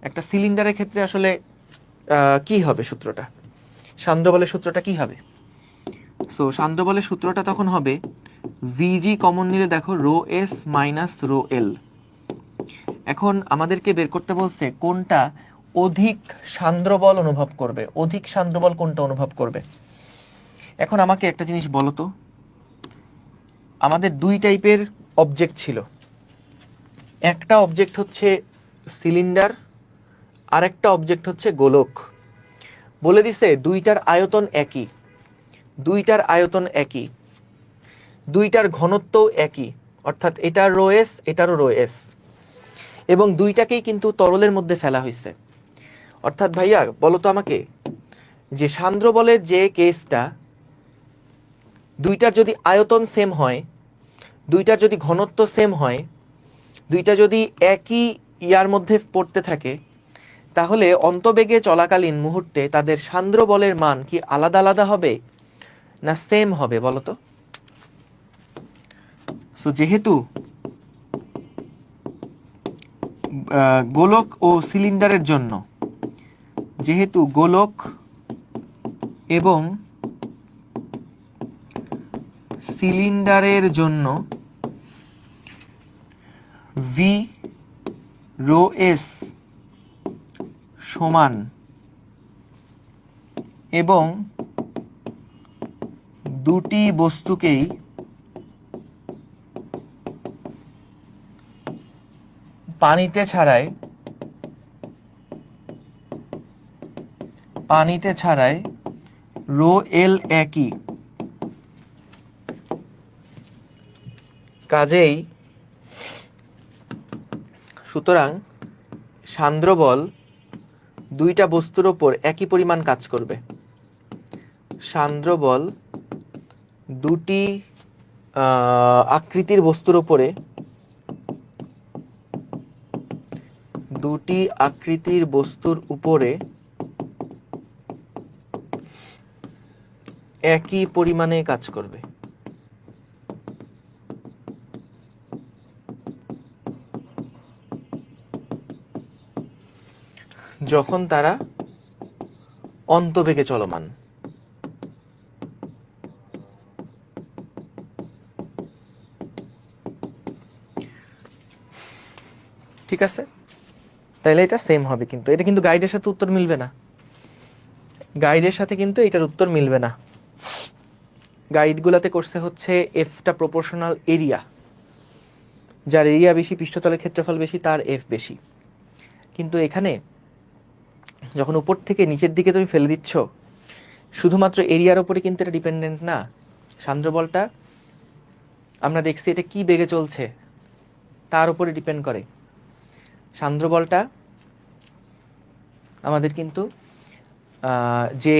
একটা সিলিন্ডারের ক্ষেত্রে আসলে কি হবে সূত্রটা? সান্দ্র বলের সূত্রটা কি হবে? সো সান্দ্র বলের সূত্রটা তখন হবে ভিজি কমন নিলে দেখো rho s minus rho l. এখন আমাদেরকে বের করতে বলছে কোনটা অধিক সান্দ্র বল অনুভব করবে, অধিক সান্দ্র বল কোনটা অনুভব করবে। এখন আমাকে একটা জিনিস বলো তো, আমাদের দুই টাইপের অবজেক্ট ছিল, একটা অবজেক্ট হচ্ছে সিলিন্ডার, আর একটা অবজেক্ট হচ্ছে গোলক। বলে দিছে দুইটার আয়তন একই, দুইটার আয়তন একই, দুইটার ঘনত্ব একই, অর্থাৎ এটার রো এস এটারও রো এস, এবং দুইটাকেই কিন্তু তরলের মধ্যে ফেলা হয়েছে। অর্থাৎ ভাইয়া বলো তো আমাকে, যে সান্দ্র বলের যে কেসটা, দুইটার যদি আয়তন সেম হয়, দুইটার যদি ঘনত্ব সেম হয়, দুইটা যদি একই ইয়ার মধ্যে পড়তে থাকে, তাহলে অন্তবেগে চলাকালীন মুহূর্তে তাদের সান্দ্র বলের মান কি আলাদা আলাদা হবে না সেম হবে বলো তো? সো যেহেতু গোলক ও সিলিন্ডারের জন্য, যেহেতু গোলক এবং সিলিন্ডারের জন্য ভি রো এস সমান, এবং দুটি বস্তুকেই পানিতে ছাড়ায় রো এল একই, কাজেই সুতরাং সান্দ্র বল দুইটা বস্তুর ওপর একই পরিমাণ কাজ করবে। সান্দ্র বল দুটি আকৃতির বস্তুর উপরে, দুটি আকৃতির বস্তুর উপরে একই পরিমাণে কাজ করবে। যখন তারা অন্তবেগে চলমান। ঠিক আছে, তাহলে এটা সেম হবে, কিন্তু এটা কিন্তু গাইডের সাথে উত্তর মিলবে না। গাইডের সাথে কিন্তু এটার উত্তর মিলবে না। গাইডগুলোতে করছে হচ্ছে এফটা প্রপোর্শনাল এরিয়া, যার এরিয়া বেশি, পৃষ্ঠতলের ক্ষেত্রফল বেশি, তার এফ বেশি। কিন্তু এখানে যখন উপর থেকে নিচের দিকে তুমি ফেলে দিচ্ছ, শুধুমাত্র এরিয়ার উপরে কিন্তু এটা ডিপেন্ডেন্ট না। সান্দ্র বলটা আমরা দেখছি এটা কি বেগে চলছে তার উপরে ডিপেন্ড করে। সান্দ্র বলটা আমাদের কিন্তু যে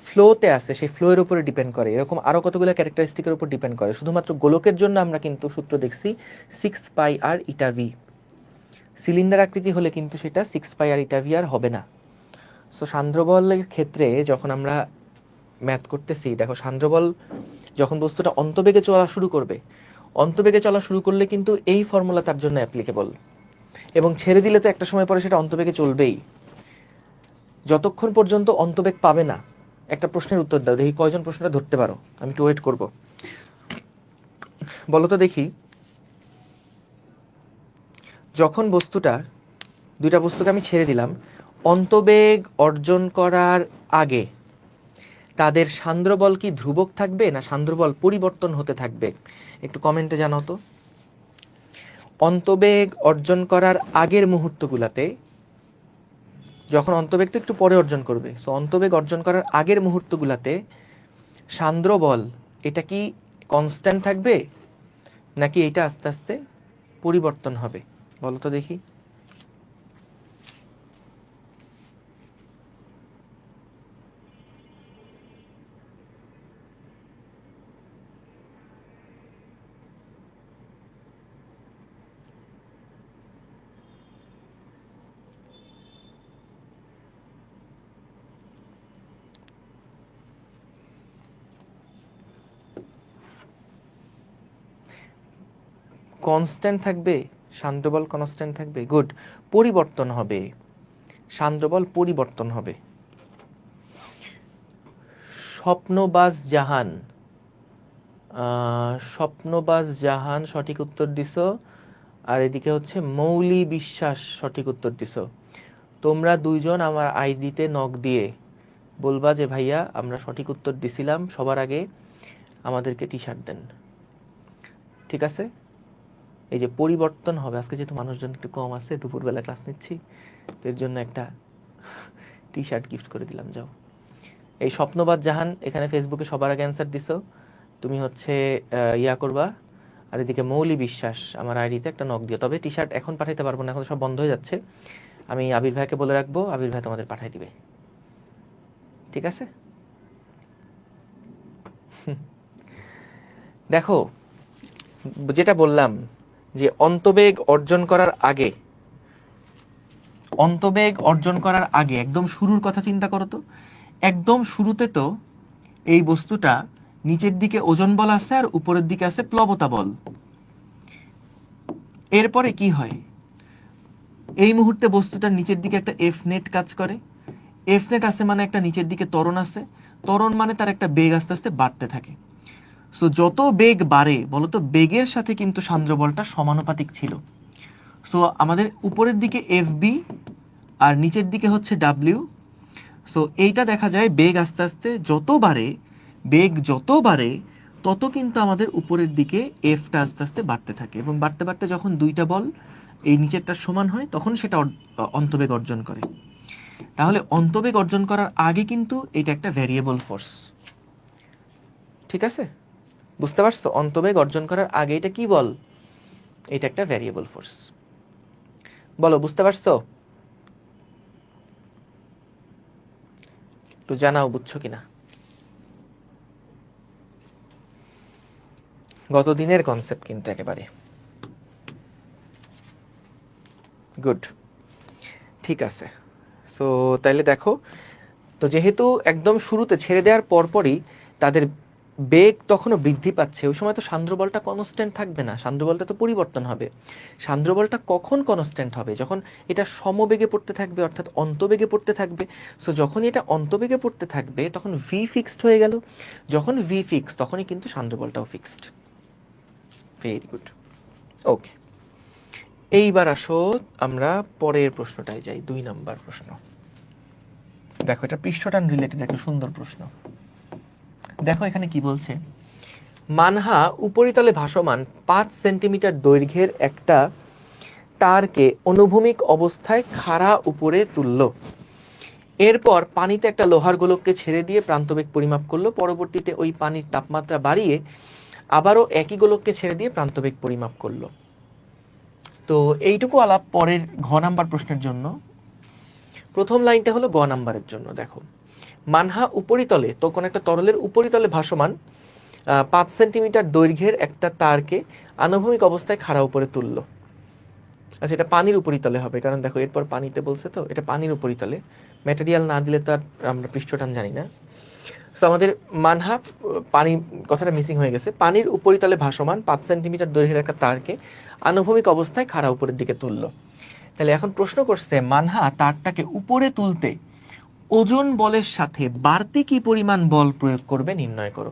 ফ্লোতে আছে সেই ফ্লোয়ের উপরে ডিপেন্ড করে, এরকম আরো কতগুলো ক্যারেক্টারিস্টিকের উপর ডিপেন্ড করে। শুধুমাত্র গোলকের জন্য আমরা কিন্তু সূত্র দেখছি 6πr ইটা ভি। সিলিন্ডার আকৃতি হলে কিন্তু সেটা 6πr ইটা ভি আর হবে না। সো সান্দ্র বলের ক্ষেত্রে যখন আমরা ম্যাথ করতেছি, দেখো সান্দ্র বল যখন বস্তুটা অন্তবেগে চলা শুরু করবে, অন্তবেগে চলা শুরু করলে কিন্তু এই ফর্মুলা তার জন্য অ্যাপ্লিকেবল, এবং ছেড়ে দিলে তো একটা সময় পরে সেটা অন্তবেগে চলবেই। যতক্ষণ পর্যন্ত অন্তবেগ পাবে না, একটা প্রশ্নের উত্তর দাও দেখি কয়জন প্রশ্নটা ধরতে পারো, আমি একটু ওয়েট করব। বলো তো দেখি, যখন বস্তুটা, দুইটা বস্তুকে আমি ছেড়ে দিলাম, অন্তবেগ অর্জন করার আগে তাদের সান্দ্র বল কি ধ্রুবক থাকবে না সান্দ্র বল পরিবর্তন হতে থাকবে? একটু কমেন্টে জানাও তো। অন্তবেগ অর্জন করার আগের মুহূর্তগুলাতে, যখন অন্তবেগ তো একটু পরে অর্জন করবে, সো অন্তবেগ অর্জন করার আগের মুহূর্তগুলাতে সান্দ্র বল এটা কি কনস্ট্যান্ট থাকবে নাকি এটা আস্তে আস্তে পরিবর্তন হবে? বলো তো দেখি। কনস্ট্যান্ট থাকবে, সান্দ্রবল কনস্ট্যান্ট থাকবে, গুড। পরিবর্তন হবে, সান্দ্রবল পরিবর্তন হবে। স্বপ্নবাজ জাহান, স্বপ্নবাজ জাহান সঠিক উত্তর দিছ, আর এদিকে হচ্ছে মৌলি বিশ্বাস সঠিক উত্তর দিছ। তোমরা দুইজন আমার আইডিতে নক দিয়ে বলবা যে ভাইয়া আমরা সঠিক উত্তর দিছিলাম, সবার আগে আমাদেরকে টি শার্ট দেন, ঠিক আছে? এই যে পরিবর্তন হবে, আজকে যেহেতু মানুষজন একটু কম আছে, দুপুরবেলা ক্লাস নিচ্ছি, তো এর জন্য একটা টি শার্ট গিফট করে দিলাম। যাও, এই স্বপ্নবাদ জাহান এখানে ফেসবুকে সবার আগে অ্যান্সার দিছো, তুমি হচ্ছে ইয়া করবা। আর এদিকে মৌলি বিশ্বাস আমার আইডিতে একটা নক দিও। তবে টি শার্ট এখন পাঠাইতে পারবো না, এখন সব বন্ধ হয়ে যাচ্ছে। আমি আবির ভাইকে বলে রাখবো, আবির ভাই তোমাদের পাঠাই দিবে, ঠিক আছে? দেখো, যেটা বললাম যে অন্তবেগ অর্জন করার আগে, অন্তবেগ অর্জন করার আগে একদম শুরুর কথা চিন্তা করো তো। একদম শুরুতে তো এই বস্তুটা নিচের দিকে ওজন বল আছে আর উপরের দিকে আছে প্লবতা বল। এরপরে কি হয়, এই মুহূর্তে বস্তুটার নিচের দিকে একটা এফ নেট কাজ করে। এফ নেট আছে মানে একটা নিচের দিকে ত্বরণ আছে, ত্বরণ মানে তার একটা বেগ আস্তে আস্তে বাড়তে থাকে। সো যত বেগ বাড়ে বলতো, বেগের সাথে কিন্তু সান্দ্রবলটা সমানুপাতিক ছিল। সো আমাদের উপরের দিকে এফ বি আর নিচের দিকে হচ্ছে ডাব্লিউ। সো এইটা দেখা যায় বেগ আস্তে আস্তে যত বাড়ে, বেগ যত বাড়ে তত কিন্তু আমাদের উপরের দিকে এফটা আস্তে আস্তে বাড়তে থাকে, এবং বাড়তে বাড়তে যখন দুইটা বল এই নিচেরটার সমান হয় তখন সেটা অন্তবেগ অর্জন করে। তাহলে অন্তবেগ অর্জন করার আগে কিন্তু এটা একটা ভ্যারিয়েবল ফোর্স, ঠিক আছে? বুঝতে পারছো? অন্তবেগ অর্জন করার আগে এটা কি বল? এটা একটা ভ্যারিয়েবল ফোর্স। বলো, বুঝতে পারছো? একটু জানাও বুঝছো কিনা। গত দিনের কনসেপ্ট কিন্তু একেবারে গুড, ঠিক আছে। সো তাইলে দেখো তো, যেহেতু একদম শুরুতে ছেড়ে দেওয়ার পরপরই তাদের বেগ তখনও বৃদ্ধি পাচ্ছে, ওই সময় তো সান্দ্রবলটা কনস্ট্যান্ট থাকবে না, সান্দ্রবলটা তো পরিবর্তন হবে। সান্দ্রবলটা কখন কনস্ট্যান্ট হবে? যখন এটা সমবেগে পড়তে থাকবে, অর্থাৎ অন্তবেগে পড়তে থাকবে। সো যখনই এটা অন্তবেগে পড়তে থাকবে তখন ভি ফিক্সড হয়ে গেল, যখন ভি ফিক্সড তখনই কিন্তু সান্দ্রবলটাও ফিক্সড। ভেরি গুড, ওকে। এইবার আসো আমরা পরের প্রশ্নটায় যাই, 2 নাম্বার প্রশ্ন। দেখো, এটা পৃষ্ঠটান রিলেটেড একটা সুন্দর প্রশ্ন। দেখো এখানে কি বলছে, মানহা উপরিতলে ভাসমান 5 সেন্টিমিটার দৈর্ঘ্যের একটা তারকে অনুভূমিক অবস্থায় খাড়া উপরে তুলল। এরপর পানিতে একটা লোহার গোলককে ছেড়ে দিয়ে প্রান্তবেগ পরিমাপ করলো। পরবর্তীতে ওই পানির তাপমাত্রা বাড়িয়ে আবারও একই গোলককে ছেড়ে দিয়ে প্রান্তবেগ পরিমাপ করলো। তো এইটুকু আলাপ পরের ঘ নাম্বার প্রশ্নের জন্য। প্রথম লাইনটা হলো গ নাম্বারের জন্য। দেখো, মানহা উপরিতলে, তো কোন একটা তরলের উপরিতলে ভাসমান 5 সেন্টিমিটার দৈর্ঘ্যের একটা তারকে আনুভূমিক অবস্থায় খাড়া উপরে তুললো। আচ্ছা, এটা পানির উপরিতলে হবে, কারণ দেখো এরপর পানিতে বলছে, তো এটা পানির উপরিতলে। ম্যাটেরিয়াল না দিলে তো আর আমরা পৃষ্ঠটান জানি না। সো আমাদের মানহা, পানি কথাটা মিসিং হয়ে গেছে, পানির উপরিতলে ভাসমান 5 সেন্টিমিটার দৈর্ঘ্যের একটা তারকে আনুভূমিক অবস্থায় খাড়া উপরের দিকে তুললো। তাহলে এখন প্রশ্ন করছে, মানহা তারটাকে উপরে তুলতে ওজন বলের সাথে বাড়তি কি পরিমাণ বল প্রয়োগ করবে নির্ণয় করো।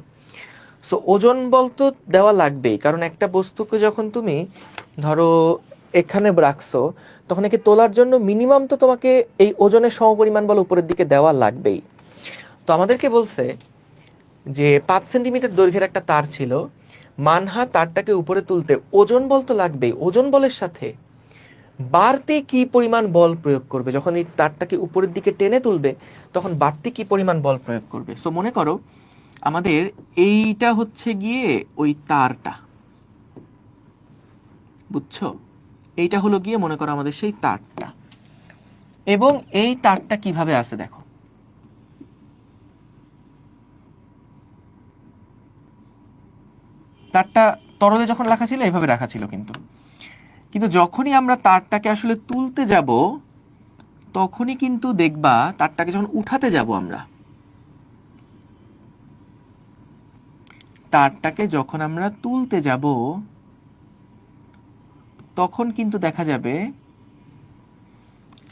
সো ওজন বল তো দেওয়া লাগবেই, কারণ একটা বস্তুকে যখন তুমি ধরো এখানে রাখছো, তখন একে তোলার জন্য মিনিমাম তো তোমাকে এই ওজনের সমপরিমাণ বল উপরের দিকে দেওয়া লাগবেই। তো আমাদেরকে বলছে যে 5 সেন্টিমিটার দৈর্ঘ্যের একটা তার ছিল, মানহা তারটাকে উপরে তুলতে ওজন বল তো লাগবেই, ওজন বলের সাথে বাড়তি কি পরিমাণ বল প্রয়োগ করবে, যখন এই তারটাকে উপরের দিকে টেনে তুলবে তখন বাড়তি কি পরিমাণ বল প্রয়োগ করবে। সো মনে করো আমাদের এইটা হচ্ছে গিয়ে ওই তারটা, বুঝছো, এইটা হলো গিয়ে মনে করো আমাদের সেই তারটা, এবং এই তারটা কিভাবে আছে দেখো, তারটা তরলে যখন রাখা ছিল এইভাবে রাখা ছিল, কিন্তু কিন্তু যখনই আমরা তারটাকে আসলে তুলতে যাব তখনই কিন্তু দেখবা তারটাকে যখন উঠাতে যাব আমরা, তারটাকে যখন আমরা তুলতে যাব তখন কিন্তু দেখা যাবে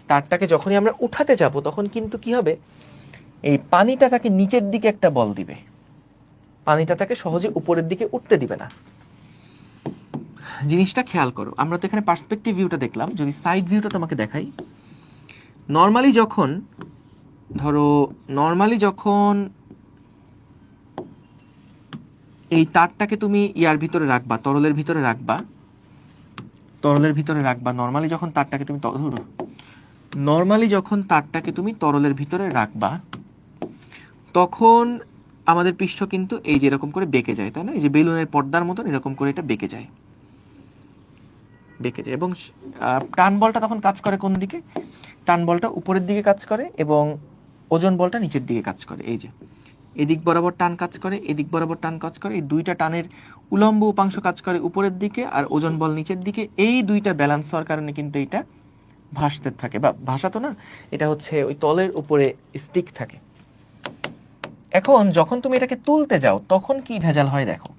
তারটাকে যখনই আমরা উঠাতে যাব তখন কিন্তু কি হবে, এই পানিটা তাকে নিচের দিকে একটা বল দিবে, পানিটা তাকে সহজে উপরের দিকে উঠতে দিবে না। জিনিসটা খেয়াল করো, আমরা তো এখানে পার্সপেক্টিভ ভিউটা দেখলাম, যদি সাইড ভিউটা তোমাকে দেখাই, নর্মালি যখন ধরো যখন এই তারটাকে তুমি ইয়ার ভিতরে রাখবা, তরলের ভিতরে রাখবা, নর্মালি যখন তারটাকে তুমি তরলের ভিতরে রাখবা তখন আমাদের পৃষ্ঠ কিন্তু এই যে এরকম করে বেঁকে যায়, তাই না, এই যে বেলুনের পর্দার মতন এরকম করে এটা বেঁকে যায়, এবং টান বলটা তখন কাজ করে কোন দিকে, টান বলটা উপরের দিকে কাজ করে এবং ওজন বলটা নিচের দিকে কাজ করে। এই যে এদিক বরাবর টান কাজ করে, এদিক বরাবর টান কাজ করে, এই দুইটা টানের উলম্ব উপাংশ কাজ করে উপরের দিকে আর ওজন বল নিচের দিকে, এই দুইটা ব্যালেন্স হওয়ার কারণে কিন্তু এটা ভাসতে থাকে, বা ভাসাতো না, এটা হচ্ছে ওই তলের উপরে স্টিক থাকে। এখন যখন তুমি এটাকে তুলতে যাও তখন কি ভেজাল হয় দেখো,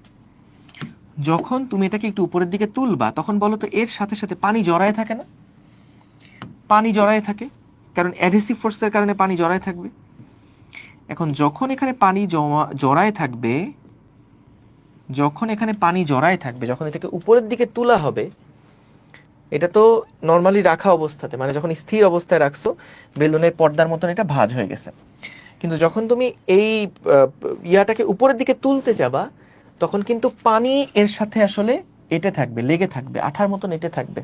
যখন তুমি এটাকে একটু উপরের দিকে তুলবা তখন বলো তো এর সাথে সাথে পানি জড়ায় থাকে না, পানি জড়ায় থাকে, কারণ অ্যাডহেসিভ ফোর্সের কারণে পানি জড়ায় থাকবে। এখন যখন এখানে পানি জড়ায় থাকবে, যখন এটাকে উপরের দিকে তোলা হবে, এটা তো নর্মালি রাখা অবস্থাতে, মানে যখন স্থির অবস্থায় রাখছো বেলুনের পর্দার মতন এটা ভাঁজ হয়ে গেছে, কিন্তু যখন তুমি এই ইয়াটাকে উপরের দিকে তুলতে যাবা তখন কিন্তু পানি এর সাথে আসলে এটে থাকবে, লেগে থাকবে, আঠার মতন এটে থাকবে।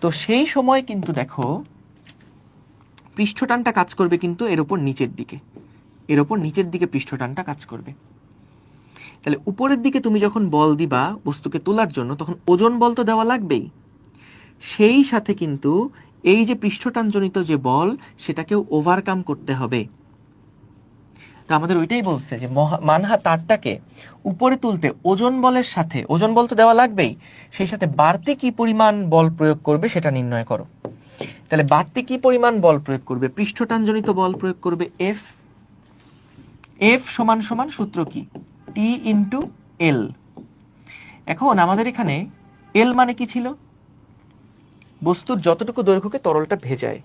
তো সেই সময় কিন্তু দেখো পৃষ্ঠটানটা কাজ করবে কিন্তু এর উপর নিচের দিকে পৃষ্ঠটানটা কাজ করবে। তাহলে উপরের দিকে তুমি যখন বল দিবা বস্তুকে তোলার জন্য তখন ওজন বল তো দেওয়া লাগবেই, সেই সাথে কিন্তু এই যে পৃষ্ঠটানজনিত যে বল সেটাকেও ওভারকাম করতে হবে। তো আমাদের ওইটাই বলছে যে মানহা তারটাকে উপরে তুলতে ওজন বলের সাথে, ওজন বল তো দেওয়া লাগবেই, সেই সাথে বাড়তি কি পরিমাণ বল প্রয়োগ করবে সেটা নির্ণয় করো। তাহলে বাড়তি কি পরিমাণ বল প্রয়োগ করবে, পৃষ্ঠটানজনিত বল প্রয়োগ করবে এফ, এফ সমান সমান সূত্র কি, টি ইন্টু এল। এখন আমাদের এখানে এল মানে কি ছিল, বস্তুর যতটুকু দৈর্ঘ্যকে তরলটা ভেজায়,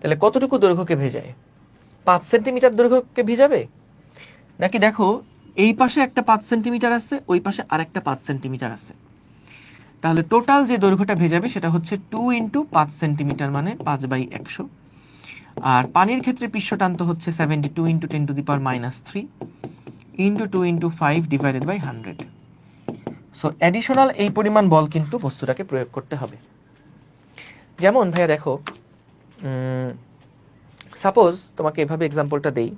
তাহলে কতটুকু দৈর্ঘ্যকে ভেজায়, 5 সেন্টিমিটার দৈর্ঘ্যকে ভিজাবে, নাকি দেখো এই পাশে একটা 5 সেন্টিমিটার আছে, ওই পাশে আরেকটা 5 সেন্টিমিটার আছে, তাহলে টোটাল যে দৈর্ঘ্যটা ভেজাবে সেটা হচ্ছে 2 ইন্টু 5 সেন্টিমিটার মানে 5/100। আর পানির ক্ষেত্রে পৃষ্ঠটান তো হচ্ছে 72 into 10⁻³ into 2 into 5 divided by 100। So additional এই পরিমাণ বল কিন্তু বস্তুটাকে প্রয়োগ করতে হবে। যেমন ভাইয়া দেখো, সাপোজ তোমাকে এভাবে এক্সাম্পলটা দেই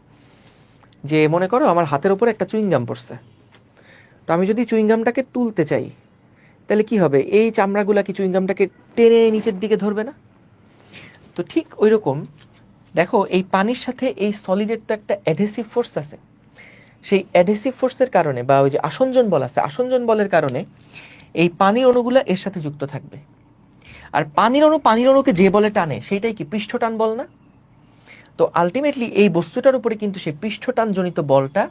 যে মনে করো আমার হাতের উপরে একটা চুইংগাম পড়ছে, তো আমি যদি চুইংগামটাকে তুলতে চাই তাহলে কি হবে, এই চামড়াগুলা কি চুইংগামটাকে টেনে নিচের দিকে ধরবে না? তো ঠিক ওই রকম দেখো এই পানির সাথে এই সলিডের তো একটা অ্যাডহেসিভ ফোর্স আছে, সেই অ্যাডহেসিভ ফোর্সের কারণে বা ওই যে আসঞ্জন বল আছে, আসঞ্জন বলের কারণে এই পানির অণুগুলা এর সাথে যুক্ত থাকবে, আর পানির অণুকে যে বলে টানে সেইটাই কি পৃষ্ঠটান বল না? তো আলটিমেটলি এই বস্তুটার উপরে কিন্তু সেই পৃষ্ঠটানজনিত বলটা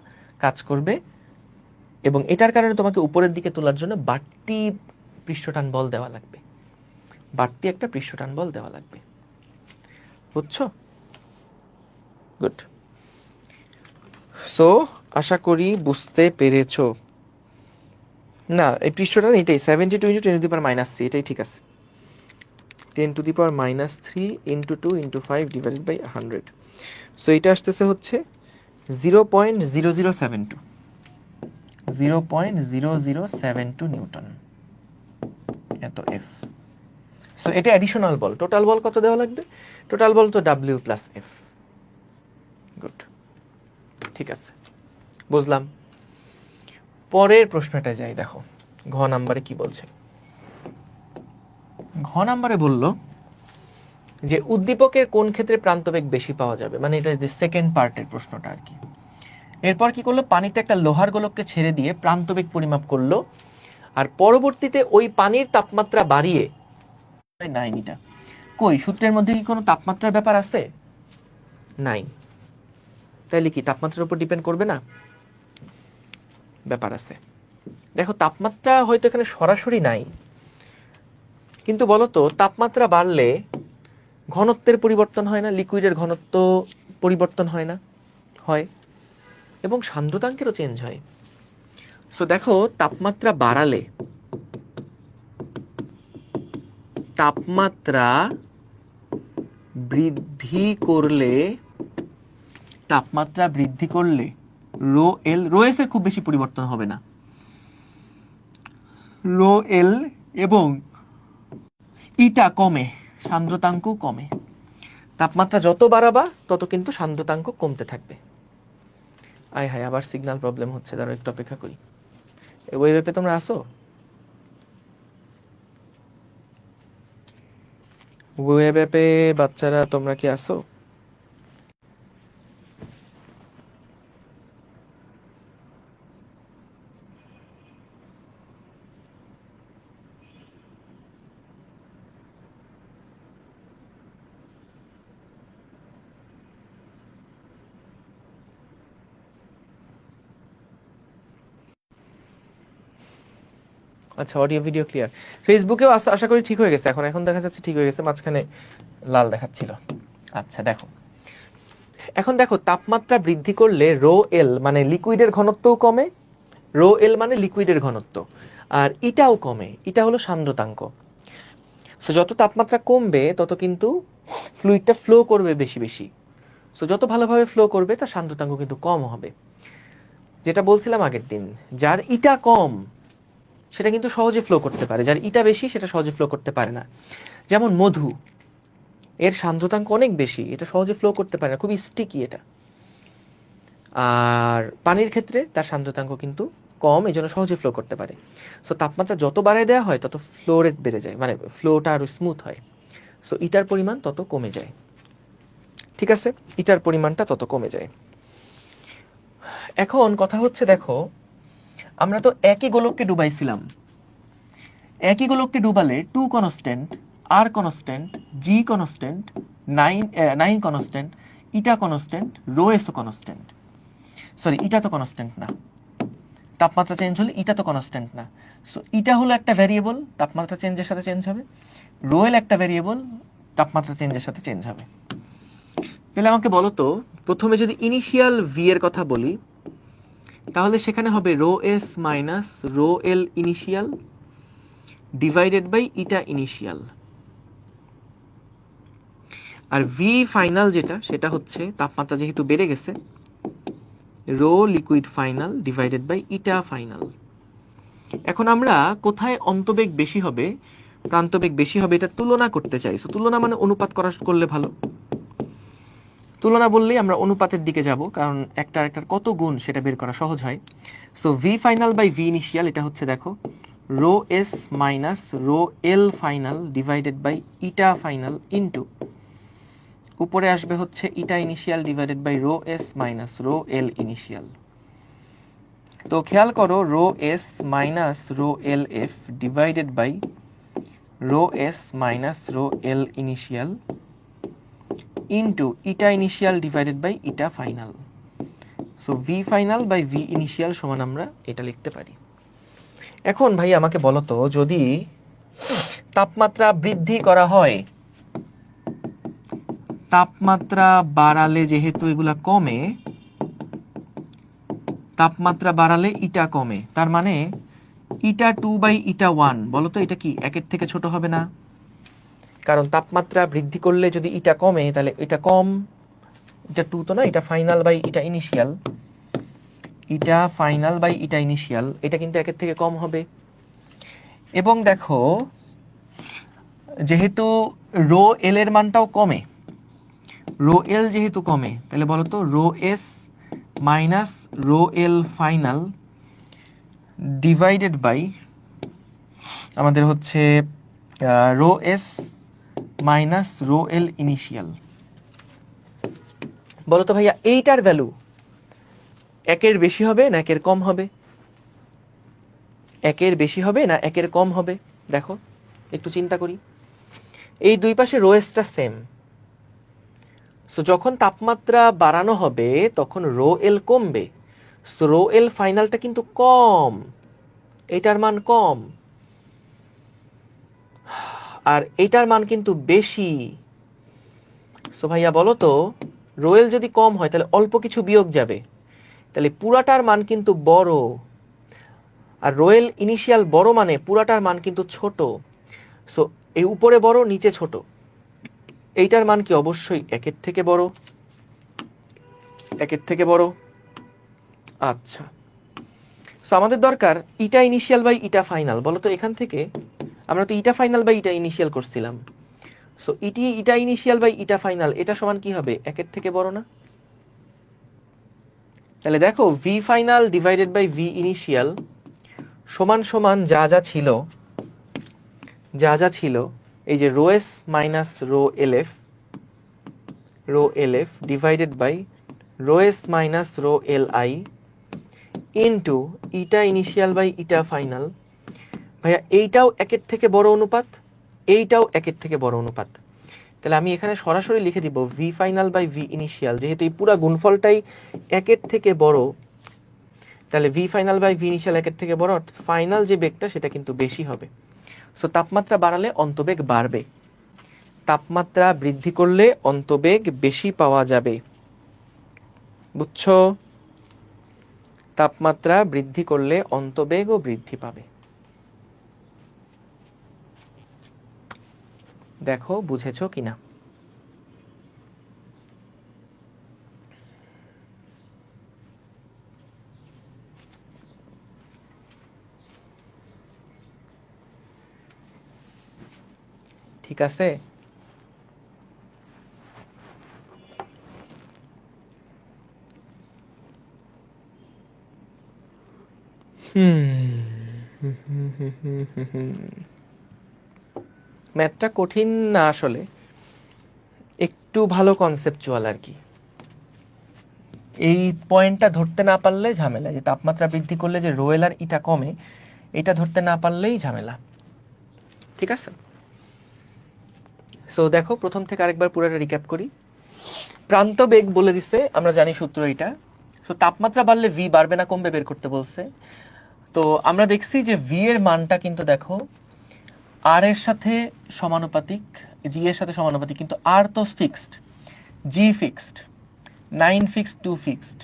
কাজ করবে, এবং এটার কারণে তোমাকে উপরের দিকে তোলার জন্য বাড়তি পৃষ্ঠটান বল দেওয়া লাগবে, বাড়তি একটা পৃষ্ঠটান বল দেওয়া লাগবে। বুঝছো? গুড। সো আশা করি বুঝতে পেরেছো। না, এই পৃষ্ঠটান এটাই 72 ইন্টু 10⁻³ এটাই ঠিক আছে, 10⁻³ into 2 into 5 divided by 100। So এটা আসতেছে হচ্ছে 0.0072। 0.0072 নিউটন, এত এফ। সো এটা অ্যাডিশনাল বল। টোটাল বল কত দেওয়া লাগবে? টোটাল বল তো ডাব্লিউ প্লাস এফ। গুড, ঠিক আছে, বুঝলাম। পরের প্রশ্নটা যাই, দেখো ঘ নাম্বারে কি বলছে। ঘ নাম্বারে বলল যে উদ্দীপকের কোন ক্ষেত্রে প্রান্তবেগ বেশি পাওয়া যাবে, মানে এটা যে সেকেন্ড পার্টের প্রশ্নটা আর কি। এরপর কি করলো, পানিতে একটা লোহার গোলককে ছেড়ে দিয়ে প্রান্তবেগ পরিমাপ করলো, আর পরবর্তীতে ওই পানির তাপমাত্রা বাড়িয়ে, নাই এটা কই, সূত্রের মধ্যে কি কোনো তাপমাত্রার ব্যাপার আছে? নাই, তাইলে কি তাপমাত্রার উপর ডিপেন্ড করবে না? ব্যাপার আছে। দেখো তাপমাত্রা হয়তো এখানে সরাসরি নাই, কিন্তু বলতো তাপমাত্রা বাড়লে ঘনত্বের পরিবর্তন হয় না? লিকুইডের ঘনত্ব পরিবর্তন হয় না? হয়, এবং সান্দ্রতাঙ্কেরও চেঞ্জ হয়। সো দেখো তাপমাত্রা বাড়ালে, তাপমাত্রা বৃদ্ধি করলে, তাপমাত্রা বৃদ্ধি করলে রো এল, রো এস এর খুব বেশি পরিবর্তন হবে না, রো এল এবং ইটা কমে, সান্দ্রতাঙ্ক কমে। তাপমাত্রা যত বাড়াবা তত কিন্তু সান্দ্রতাঙ্ক কমতে থাকবে। আয় হায়, আবার সিগন্যাল প্রবলেম হচ্ছে, দাঁড়াও একটু অপেক্ষা করি। ওয়েব অ্যাপে তোমরা আসো? ওয়েব অ্যাপে বাচ্চারা তোমরা কি আসো? আচ্ছা, অডিও ভিডিও ক্লিয়ার। ফেসবুকেও আশা করি ঠিক হয়ে গেছে এখন, এখন দেখা যাচ্ছে ঠিক হয়ে গেছে, মাঝখানে লাল দেখাচ্ছিল। আচ্ছা দেখো, এখন দেখো তাপমাত্রা বৃদ্ধি করলে রো এল মানে লিকুইডের ঘনত্বও কমে, রো এল মানে লিকুইডের ঘনত্ব, আর ইটাও কমে, ইটা হলো সান্দ্রতাঙ্ক। সো যত তাপমাত্রা কমবে তত কিন্তু ফ্লুইডটা ফ্লো করবে বেশি বেশি। সো যত ভালোভাবে ফ্লো করবে তার সান্দ্রতাঙ্ক কিন্তু কম হবে। যেটা বলছিলাম আগের দিন, যার ইটা কম সেটা কিন্তু সহজে ফ্লো করতে পারে, যার ইটা বেশি সেটা সহজে ফ্লো করতে পারে না। যেমন মধু, এর সান্দ্রতাঙ্ক অনেক বেশি, এটা সহজে ফ্লো করতে পারে না, খুবই স্টিকি এটা। আর পানির ক্ষেত্রে তার সান্দ্রতাঙ্ক কিন্তু কম, এই জন্য সহজে ফ্লো করতে পারে। সো তাপমাত্রা যত বাড়ায় দেওয়া হয় তত ফ্লো রেট বেড়ে যায়, মানে ফ্লোটা আরো স্মুথ হয়। সো ইটার পরিমাণ তত কমে যায়। ঠিক আছে, ইটার পরিমাণটা তত কমে যায়। এখন কথা হচ্ছে, দেখো আমরা তো একই গোলককে ডুবাইছিলাম, একই গোলককে ডুবালে 2 constant, r constant, g constant, 9 constant, eta constant, rho s constant. Sorry, eta তো কনস্ট্যান্ট না, তাপমাত্রা চেঞ্জ হলে ইটা তো কনস্ট্যান্ট না। সো ইটা হলো একটা ভ্যারিয়েবল, তাপমাত্রা চেঞ্জের সাথে চেঞ্জ হবে। রো এল একটা ভ্যারিয়েবল, তাপমাত্রা চেঞ্জের সাথে চেঞ্জ হবে। তাহলে আমাকে বলো তো, প্রথমে যদি ইনিশিয়াল ভি এর কথা বলি, তাহলে সেখানে হবে rho s minus rho l initial divided by eta initial. আর ভি ফাইনাল যেটা, সেটা হচ্ছে তাপমাত্রা যেহেতু বেড়ে গেছে, rho liquid final divided by eta final. এখন আমরা কোথায় অন্তবেগ বেশি হবে, প্রান্তবেগ বেশি হবে, এটা তুলনা করতে চাই। সো তুলনা মানে অনুপাত করলে ভালো। তুলনা বললেই আমরা অনুপাতের দিকে যাব, কারণ একটার কত গুণ সেটা বের করা সহজ হয়। So v final by v initial, এটা হচ্ছে দেখো rho s minus rho l final divided by eta final into উপরে আসবে হচ্ছে eta initial divided by rho s minus rho l initial. তো খেয়াল করো, rho s minus rho l f divided by rho s minus rho l initial into eta initial divided by eta final. So v final by v initial সমান আমরা এটা লিখতে পারি। এখন ভাই আমাকে বলো তো, যদি তাপমাত্রা বৃদ্ধি করা হয়, তাপমাত্রা বাড়ালে যেহেতু এগুলা কমে, তাপমাত্রা বাড়ালে ইটা কমে, তার মানে ইটা 2 বাই ইটা 1, বলো তো এটা কি একের থেকে ছোট হবে না? কারণ তাপমাত্রা বৃদ্ধি করলে যদি ইটা কমে, তাহলে এটা কম, এটা 2 তো না, এটা ফাইনাল বাই এটা initial, eta final by eta initial, এটা কিন্তু একের থেকে কম হবে। এবং দেখো যেহেতু রো এল এর মানটাও কমে, রো এল যেহেতু কমে, তাহলে বলো তো rho s minus rho l final divided by আমাদের হচ্ছে rho s minus rho l initial. বলো তো ভাইয়া এইটার ভ্যালু একের বেশি হবে না একের কম হবে? একের বেশি হবে না একের কম হবে? দেখো একটু চিন্তা করি, এই দুই পাশে রো এসটা সেম, সো যখন তাপমাত্রা বাড়ানো হবে তখন রো এল কমবে, সো রো এল ফাইনালটা কিন্তু কম, এটার মান কম, আর এটার মান কিন্তু বেশি। সো ভাইয়া বলো তো রো এল যদি কম হয় তাহলে অল্প কিছু বিয়োগ যাবে, তাহলে পুরাটার মান কিন্তু বড়, আর রো এল ইনিশিয়াল বড় মানে পুরাটার মান কিন্তু ছোট, সো এই উপরে বড় নিচে ছোট, এইটার মান কি অবশ্যই একের থেকে বড়, একের থেকে বড়। আচ্ছা, সো আমাদের দরকার eta initial by eta final. বলো তো এখান থেকে আমরা তো eta final by eta initial করছিলাম, so eta initial by eta final এটা সমান কি হবে? একের থেকে বড় না? তাহলে দেখো v final divided by v initial সমান সমান যা যা ছিল এই যে rho s minus rho l f divided by rho s minus rho l i into eta initial by eta final. ভাইয়া এইটাও একের থেকে বড় অনুপাত, এইটাও একের থেকে বড় অনুপাত, তাহলে আমি এখানে সরাসরি লিখে দিব v final by v initial, যেহেতু এই পুরো গুণফলটাই একের থেকে বড়, তাহলে v final by v initial একের থেকে বড়, অর্থাৎ ফাইনাল যে বেগটা সেটা কিন্তু বেশি হবে। সো তাপমাত্রা বাড়ালে অন্তবেগ বাড়বে, তাপমাত্রা বৃদ্ধি করলে অন্তবেগ বেশি পাওয়া যাবে, বুঝছো? তাপমাত্রা বৃদ্ধি করলে অন্তবেগও বৃদ্ধি পাবে। দেখো বুঝেছো কিনা? ঠিক আছে, ম্যাথটা কঠিন না আসলে, একটু ভালো কনসেপচুয়াল আর কি। এই পয়েন্টটা ধরতে না পারলে ঝামেলা, যে তাপমাত্রা বৃদ্ধি করলে যে রো এল আর ইটা কমে, এটা ধরতে না পারলেই ঝামেলা। ঠিক আছে, সো দেখো প্রথম থেকে আরেকবার পুরোটা রিক্যাপ করি। প্রান্ত বেগ বলে দিছে, আমরা জানি সূত্র এটা। সো তাপমাত্রা বাড়লে ভি বাড়বে না কমবে বের করতে বলছে। তো আমরা দেখছি যে ভি এর মানটা কিন্তু দেখো আর এর সাথে সমানুপাতিক, জি এর সাথে সমানুপাতিক, কিন্তু আর তো ফিক্সড, জি ফিক্সড, 9 ফিক্সড, 2 ফিক্সড,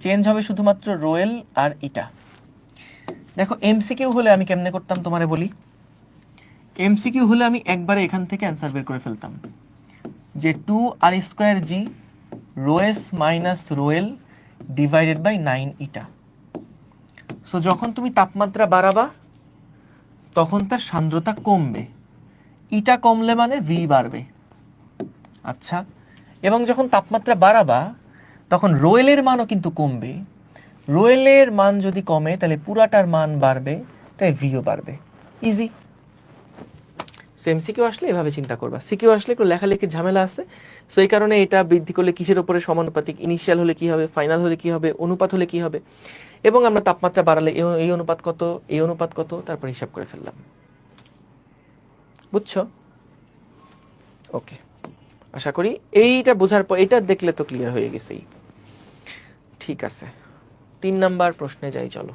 চেঞ্জ হবে শুধুমাত্র রো এল আর ইটা। দেখো এমসিকিউ হলে আমি কেমনে করতাম তোমারে বলি, এমসিকিউ হলে আমি একবারে এখান থেকে অ্যান্সার বের করে ফেলতাম যে 2 r square g rho s minus rho l divided by 9 eta. So যখন তুমি তাপমাত্রা বাড়াবা তখন তার সান্দ্রতা কমবে, ইটা কমলে মানে ভি বাড়বে। আচ্ছা, এবং যখন তাপমাত্রা বাড়াবা তখন রো এল এর মানও কিন্তু কমবে, রো এল এর মান যদি কমে তাহলে পুরাটার মান বাড়বে, তাই ভিও বাড়বে। ইজি। সো এমসিকিউ আসলে এভাবে চিন্তা করবা, সিকিউ আসলে একটু লেখালেখির ঝামেলা আছে। সো এই কারণে এটা বৃদ্ধি করলে কিসের উপরে সমানুপাতিক, ইনিশিয়াল হলে কি হবে, ফাইনাল হলে কি হবে, অনুপাত হলে কি হবে, এবং আমরা তাপমাত্রা বাড়ালে এই অনুপাত কত, এই অনুপাত কত, তারপর হিসাব করে ফেললাম। বুঝছো? ওকে, আশা করি এইটা বোঝার পর, এটা দেখলে তো ক্লিয়ার হয়ে গেছেই। ঠিক আছে, 3 নাম্বার প্রশ্নে যাই চলো।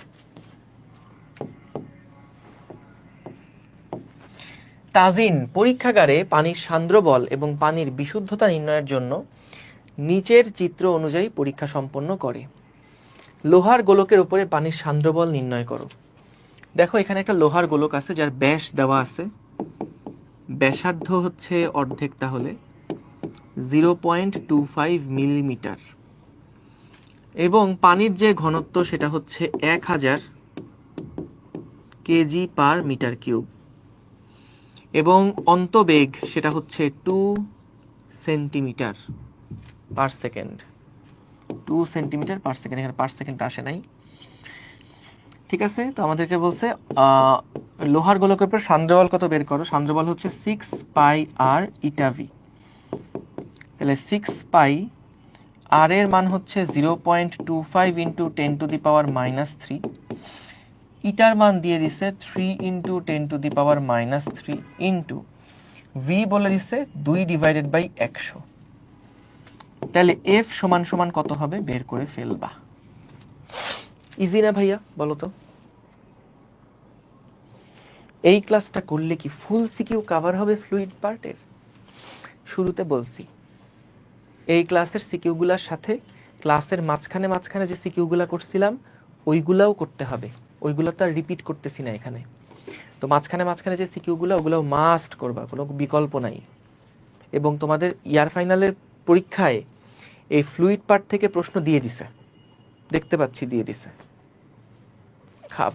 তাজিন পরীক্ষাগারে পানির সান্দ্র বল এবং পানির বিশুদ্ধতা নির্ণয়ের জন্য নিচের চিত্র অনুযায়ী পরীক্ষা সম্পন্ন করে। লোহার গোলকের উপরে পানির সান্দ্র বল নির্ণয় করো। দেখো এখানে একটা লোহার গোলক আছে যার ব্যাস দেওয়া আছে, ব্যাসার্ধ হচ্ছে অর্ধেক, তাহলে 0.25 মিলিমিটার, এবং পানির যে ঘনত্ব সেটা হচ্ছে 1000 কেজি পার মিটার কিউব, এবং অন্তবেগ সেটা হচ্ছে 2 centimetre per second. 2 centimetre per second, এখানে পার সেকেন্ড আসে নাই। ঠিক আছে, তো আমাদেরকে বলছে লোহার গোলকের উপর সান্দ্রবল কত বের করো। সান্দ্রবল হচ্ছে 6 পাই আর ইটা ভি। তাহলে 6 পাই আর এর মান হচ্ছে 0.25 ইন্টু 10 টু দি পাওয়ার -3, ইটার মান দিয়ে দিছে 3 into 10 to the power -3 into V বলে দিছে 2/100। তাহলে এফ সমান সমান কত হবে বের করে ফেলবা। ইজি না ভাইয়া, বলো তো? এই ক্লাসটা করলে কি ফুল সিকিউ কভার হবে ফ্লুইড পার্টের? শুরুতে বলছি এই ক্লাসের সিকিউগুলোর সাথে ক্লাসের মাঝখানে মাঝখানে যে সিকিউগুলো করছিলাম ওইগুলাও করতে হবে। ওইগুলো তো আর রিপিট করতেছি না এখানে। তো মাঝখানে মাঝখানে যে সিকিউগুলো ওগুলোও মাস্ট করবা, কোনো বিকল্প নাই। এবং তোমাদের ইয়ার ফাইনালের পরীক্ষায় এই ফ্লুইড পার্ট থেকে প্রশ্ন দিয়ে দিছে, দেখতে পাচ্ছি দিয়ে দিছে।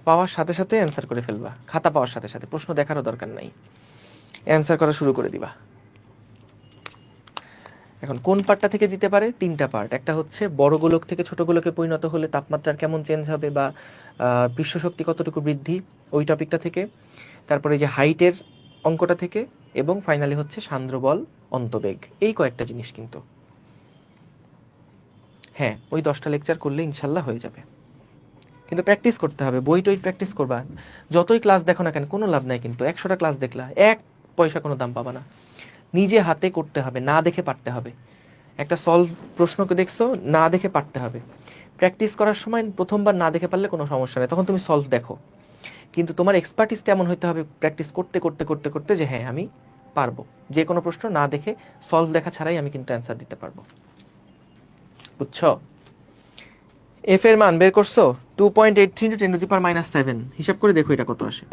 পাওয়ার সাথে সাথে অ্যান্সার করে ফেলবা, খাতা পাওয়ার সাথে সাথে, প্রশ্ন দেখারও দরকার নাই, অ্যান্সার করা শুরু করে দিবা। এখন কোন পার্টটা থেকে দিতে পারে? 3টা পার্ট। একটা হচ্ছে বড় গোলক থেকে ছোট গোলকে পরিণত হলে তাপমাত্রার কেমন চেঞ্জ হবে বা পৃষ্ঠ শক্তি কতটুকু বৃদ্ধি, ওই টপিকটা থেকে। তারপরে যে হাইটের অঙ্কটা থেকে, এবং ফাইনালি হচ্ছে সান্দ্রবল, অন্তবেগ। এই কয়েকটা জিনিস কিন্তু, হ্যাঁ, ওই 10টা লেকচার করলে ইনশাল্লাহ হয়ে যাবে। কিন্তু প্র্যাকটিস করতে হবে, বই টই প্র্যাকটিস করবা। যতই ক্লাস দেখো না কেন কোনো লাভ নাই, কিন্তু 100টা ক্লাস দেখলা 1 পয়সা কোনো দাম পাবা না। নিজে হাতে করতে হবে, না দেখে পারতে হবে। একটা সলভ প্রশ্নকে দেখছো, না দেখে পারতে হবে। প্র্যাকটিস করার সময় প্রথমবার না দেখে পারলে কোনো সমস্যা নেই, তখন তুমি সলভ দেখো। কিন্তু তোমার এক্সপার্টিসটা এমন হইতে হবে প্র্যাকটিস করতে করতে করতে করতে যে হ্যাঁ আমি পারবো, যে কোনো প্রশ্ন না দেখে সলভ দেখা ছাড়াই আমি কিন্তু অ্যান্সার দিতে পারবো। বুঝছো? এফ এর মান বের করছো 2.83 × 10⁻⁷। হিসাব করে দেখো এটা কত আসে,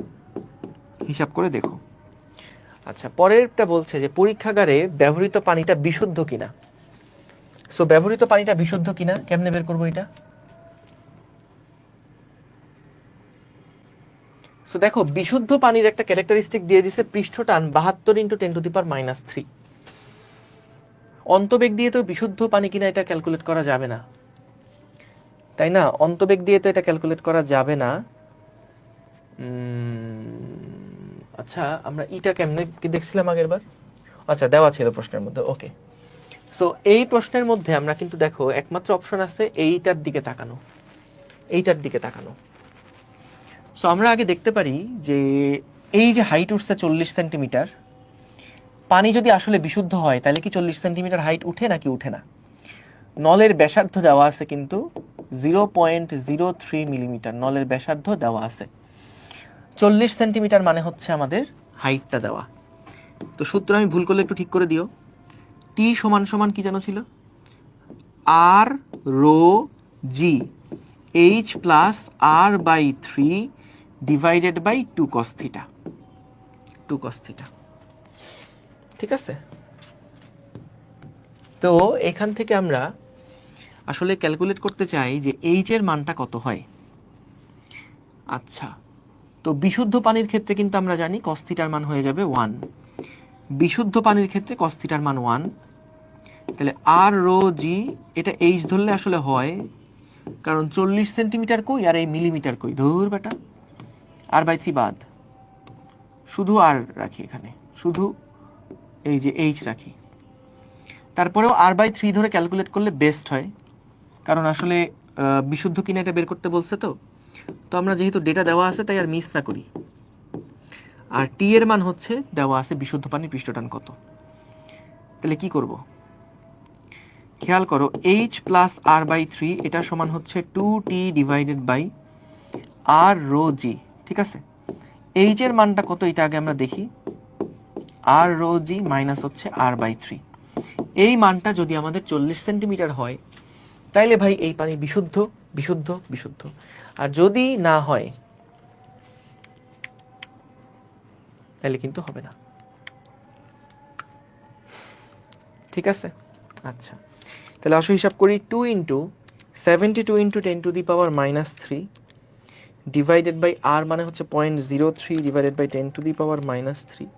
হিসাব করে দেখো। আচ্ছা, পরেরটা বলছে যে পরীক্ষাগারে ব্যবহৃত পানিটা বিশুদ্ধ কিনা। সো ব্যবহৃত পানিটা বিশুদ্ধ কিনা কেমনে বের করবো এটা? সো দেখো, বিশুদ্ধ পানির একটা ক্যারেক্টারিস্টিক দিয়ে দিছে পৃষ্ঠটান 72 × 10⁻³ অন্তবেগ দিয়ে তো বিশুদ্ধ পানি কিনা এটা ক্যালকুলেট করা যাবে না, তাই না? অন্তবেগ দিয়ে তো এটা ক্যালকুলেট করা যাবে না। আচ্ছা, আমরা এটা কেমনে কি দেখছিলাম আগের বার? আচ্ছা, দেওয়া ছিল প্রশ্নের মধ্যে। ওকে, সো এই প্রশ্নের মধ্যে আমরা কিন্তু দেখো একমাত্র অপশন আছে এইটার দিকে তাকানো, এইটার দিকে তাকানো। সো আমরা আগে দেখতে পারি যে এই যে হাইট উঠছে 40 সেন্টিমিটার, পানি যদি আসলে বিশুদ্ধ হয় তাহলে কি 40 সেন্টিমিটার হাইট উঠে নাকি উঠে না? নলের ব্যাসার্ধ দেওয়া আছে কিন্তু 0.03 মিলিমিটার নলের ব্যাসার্ধ দেওয়া আছে। 40 সেন্টিমিটার মানে হচ্ছে আমাদের হাইটটা দেওয়া। তো সূত্র আমি ভুল করলে একটু ঠিক করে দিও। টি সমান সমান কি জানো ছিল? R rho g h plus r/3 divided by 2 cos theta. 2 cos theta, ঠিক আছে? তো এখান থেকে আমরা আসলে ক্যালকুলেট করতে চাই যে এইচ এর মানটা কত হয়। আচ্ছা, তো বিশুদ্ধ পানির ক্ষেত্রে কিন্তু আমরা জানি cos থিটার মান হয়ে যাবে 1। বিশুদ্ধ পানির ক্ষেত্রে cos থিটার মান 1। তাহলে আর রো জি, এটা এইচ ধরলে আসলে হয়, কারণ 40 সেন্টিমিটার কই আর এই মিলিমিটার কই, ধুর বেটা, r/3 বাদ, শুধু আর রাখি এখানে, শুধু এই যে এইচ রাখি। তারপরেও r/3 ধরে ক্যালকুলেট করলে বেস্ট হয়, কারণ আসলে বিশুদ্ধ কিনা এটা বের করতে বলছে। তো আমরা যেহেতু ডেটা দেওয়া আছে তাই আর মিস না করি। আর টি এর মান হচ্ছে দেওয়া আছে বিশুদ্ধ পানির পৃষ্ঠটান কত। তাহলে কি করব? খেয়াল করো, এইচ প্লাস r/3 এটা সমান হচ্ছে 2t divided by r rho g, ঠিক আছে? এইচ এর মানটা কত এটা আগে আমরা দেখি। আর রো জি মাইনাস হচ্ছে r/3। এই মানটা যদি আমাদের 40 সেন্টিমিটার হয় তাইলে ভাই এই পানি বিশুদ্ধ বিশুদ্ধ বিশুদ্ধ। আর যদি না হয় তাহলে কিন্তু হবে না, ঠিক আছে? আচ্ছা, তাহলে আসো হিসাব করি। 2 × 72 ইন্টু 10⁻³ ডিভাইডেড বাই আর মানে হচ্ছে 0.03 ডিভাইডেড বাই 10⁻³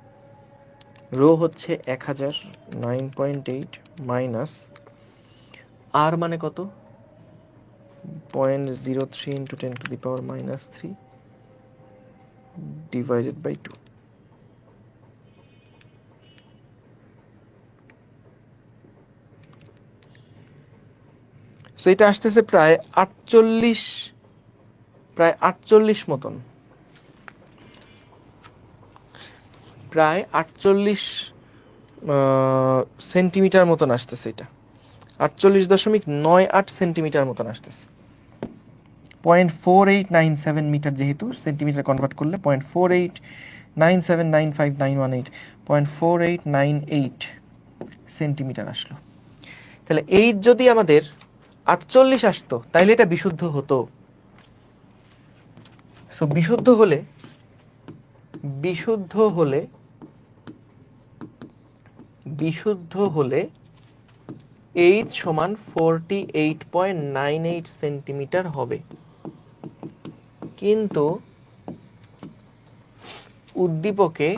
রো হচ্ছে 1000 9.8 মাইনাস আর মানে কত 0.03 ইন্টু 10⁻³ ডিভাইডেড বাই 2। সো এটা আসতেছে প্রায় 48 মতন, প্রায় 48 সেন্টিমিটার মতন আসতেছে। এটা 48.98 সেন্টিমিটার মতন আসতেছে। 0.4897 মিটার, যেহেতু সেন্টিমিটার কনভার্ট করলে 0.48979591 0.4898 সেন্টিমিটার আসলো। তাহলে এই যদি আমাদের 48 আসতো তাইলে এটা বিশুদ্ধ হতো। সো বিশুদ্ধ হলে H সমান 48.98 সেন্টিমিটার হবে। কিন্তু উদ্দীপকে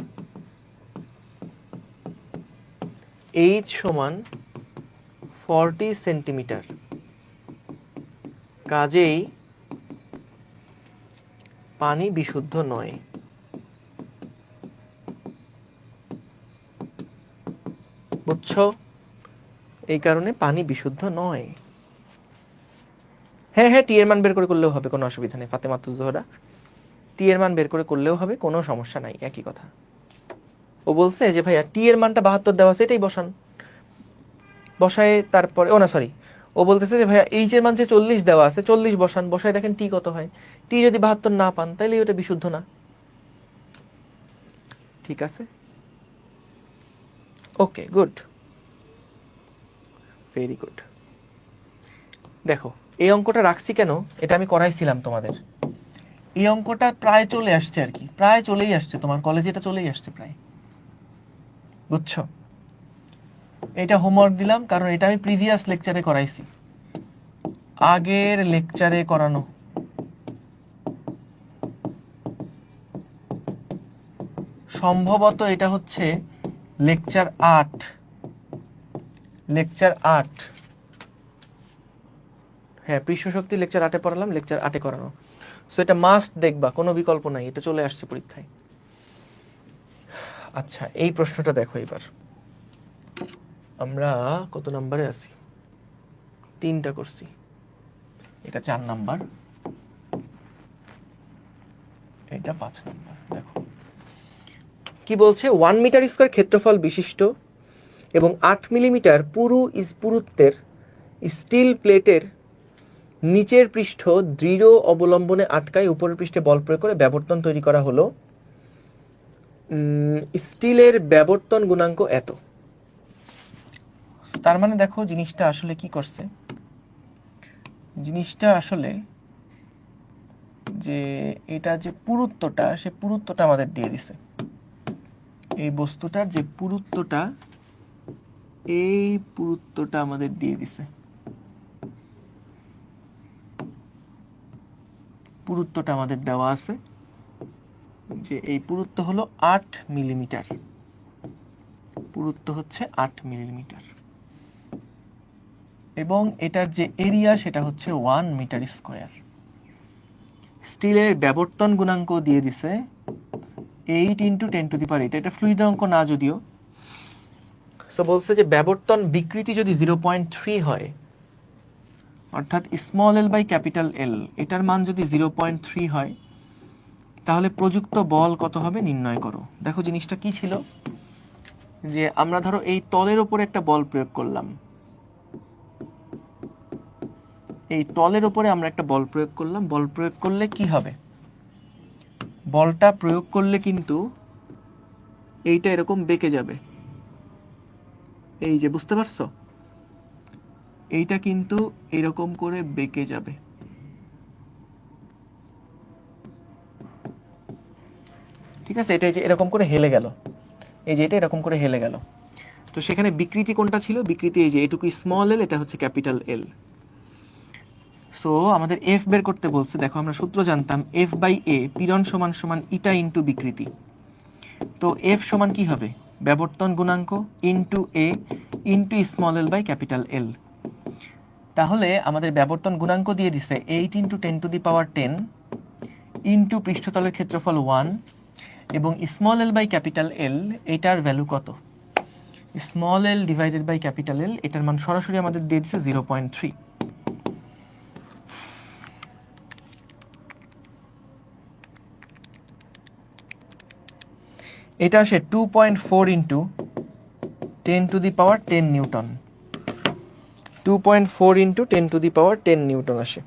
H সমান 40 সেন্টিমিটার, কাজেই পানি বিশুদ্ধ নয়। বুঝছো? এই কারণে পানি বিশুদ্ধ নয়। হ্যাঁ টি এর মান বের করে করলেও হবে, কোনো অসুবিধা নেই। ফাতেমাতুজ জোহরা, টি এর মান বের করে করলেও হবে, কোনো সমস্যা নাই, একই কথা। ও বলছে যে ভাইয়া টি এর মানটা 72 দেওয়া আছে, এটাই বসান। বসায় তারপরে ও বলতেছে যে ভাইয়া এইচ এর মান যে 40 দেওয়া আছে, 40 বসান, বসায় দেখেন টি কত হয়। টি যদি 72 না পান তাহলে ওটা বিশুদ্ধ না। ঠিক আছে, ওকে, গুড, ভেরি গুড। দেখো এই অঙ্কটা রাখছি কেন, এটা আমি করাইছিলাম তোমাদের। এই অঙ্কটা প্রায় চলে আসছে আর কি, প্রায় চলেই আসছে, তোমার কলেজে এটা চলেই আসছে প্রায়। বুঝছো? এটা হোমওয়ার্ক দিলাম কারণ এটা আমি প্রিভিয়াস লেকচারে করাইছি, আগের লেকচারে করানো। সম্ভবত এটা হচ্ছে লেকচার 8। হ্যাঁ, পৃষ্ঠশক্তি লেকচার 8-এ পড়ালাম, লেকচার 8-এ করানো। সো এটা মাস্ট দেখবা, কোনো বিকল্প নাই, এটা চলে আসছে পরীক্ষায়। আচ্ছা, এই প্রশ্নটা দেখো এবার। আমরা কত নম্বরে আছি? 3টা করছি, এটা 4 নাম্বার, এটা 5 নাম্বার। দেখো কি বলছে, 1 মিটার স্কয়ার ক্ষেত্রফল বিশিষ্ট এবং 8 মিলিমিটার পুরুত্বের স্টিল প্লেটের নিচের পৃষ্ঠ দৃঢ় অবলম্বনে আটকায় উপরের পৃষ্ঠে বল প্রয়োগ করে ব্যাবর্তন তৈরি করা হলো। স্টিলের ব্যাবর্তন গুণাঙ্ক এত। তার মানে দেখো জিনিসটা আসলে কি করছে, জিনিসটা আসলে যে এটা যে পুরুত্বটা, সে পুরুত্বটা আমাদের দিয়ে দিছে। এই বস্তুটার যে পুরুত্বটা, এই পুরুত্বটা আমাদের দিয়ে দিছে। পুরুত্বটা আমাদের দেওয়া আছে যে এই পুরুত্ব হলো 8 মিলিমিটার। পুরুত্ব হচ্ছে 8 মিলিমিটার এবং এটার যে এরিয়া সেটা হচ্ছে 1 মিটার স্কয়ার। স্টিলের ব্যাবর্তন গুণাঙ্ক দিয়ে দিছে 8 × 10⁸। এটা ফ্লুইড অঙ্ক না যদিও। সো বলছে যে ব্যাবর্তন বিকৃতি যদি 0.3 হয়, অর্থাৎ small l by capital l, এটার মান যদি 0.3 হয়, তাহলে প্রযুক্ত বল কত হবে নির্ণয় করো। দেখো জিনিসটা কি ছিল, যে আমরা ধরো এই তলের উপরে একটা বল প্রয়োগ করলাম, এই তলের উপরে আমরা একটা বল প্রয়োগ করলাম। বল প্রয়োগ করলে কি হবে, বলটা প্রয়োগ করলে কিন্তু এইটা এরকম বেঁকে যাবে। এই যে বুঝতে পারছো, এইটা কিন্তু এরকম করে বেঁকে যাবে। ঠিক আছে, এটা যে এরকম করে হেলে গেল, এই যে এটা এরকম করে হেলে গেল। তো সেখানে বিকৃতি কোনটা ছিল, বিকৃতি এই যে এটুকু স্মল এল, এটা হচ্ছে ক্যাপিটাল এল। সো আমাদের এফ বের করতে বলছে, দেখো আমরা সূত্র জানতাম এফ বাই এ পীড়ন সমান সমান ইটা ইন্টু বিকৃতি। তো এফ সমান কি হবে, ব্যবর্তন গুণাঙ্ক into A into small l by capital l. তাহলে আমাদের ব্যবর্তন গুণাঙ্ক দিয়ে দিছে 8 ইন্টু 10⁻10 ইন্টু পৃষ্ঠতলের ক্ষেত্রফল 1 এবং small l by capital l, এটার ভ্যালু কত, small l divided by capital l, এটার মান সরাসরি আমাদের দিয়ে দিচ্ছে 0.3। এটা আসে 2.4 ইন্টু 10⁻10 নিউটন, 2.4 ইন্টু 10⁻10 নিউটন আসে।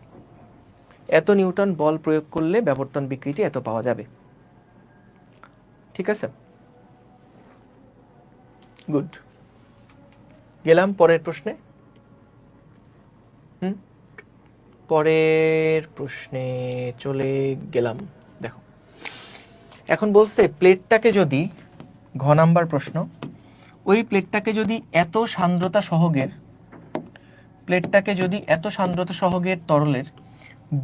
এত নিউটন বল প্রয়োগ করলে ব্যবর্তন বিকৃতি এত পাওয়া যাবে। ঠিক আছে, গুড। গেলাম পরের প্রশ্নে। পরের প্রশ্নে চলে গেলাম। দেখো এখন বলছে প্লেটটাকে যদি, ঘ নাম্বার প্রশ্ন, ওই প্লেটটাকে যদি এত সান্দ্রতা সহগের তরলের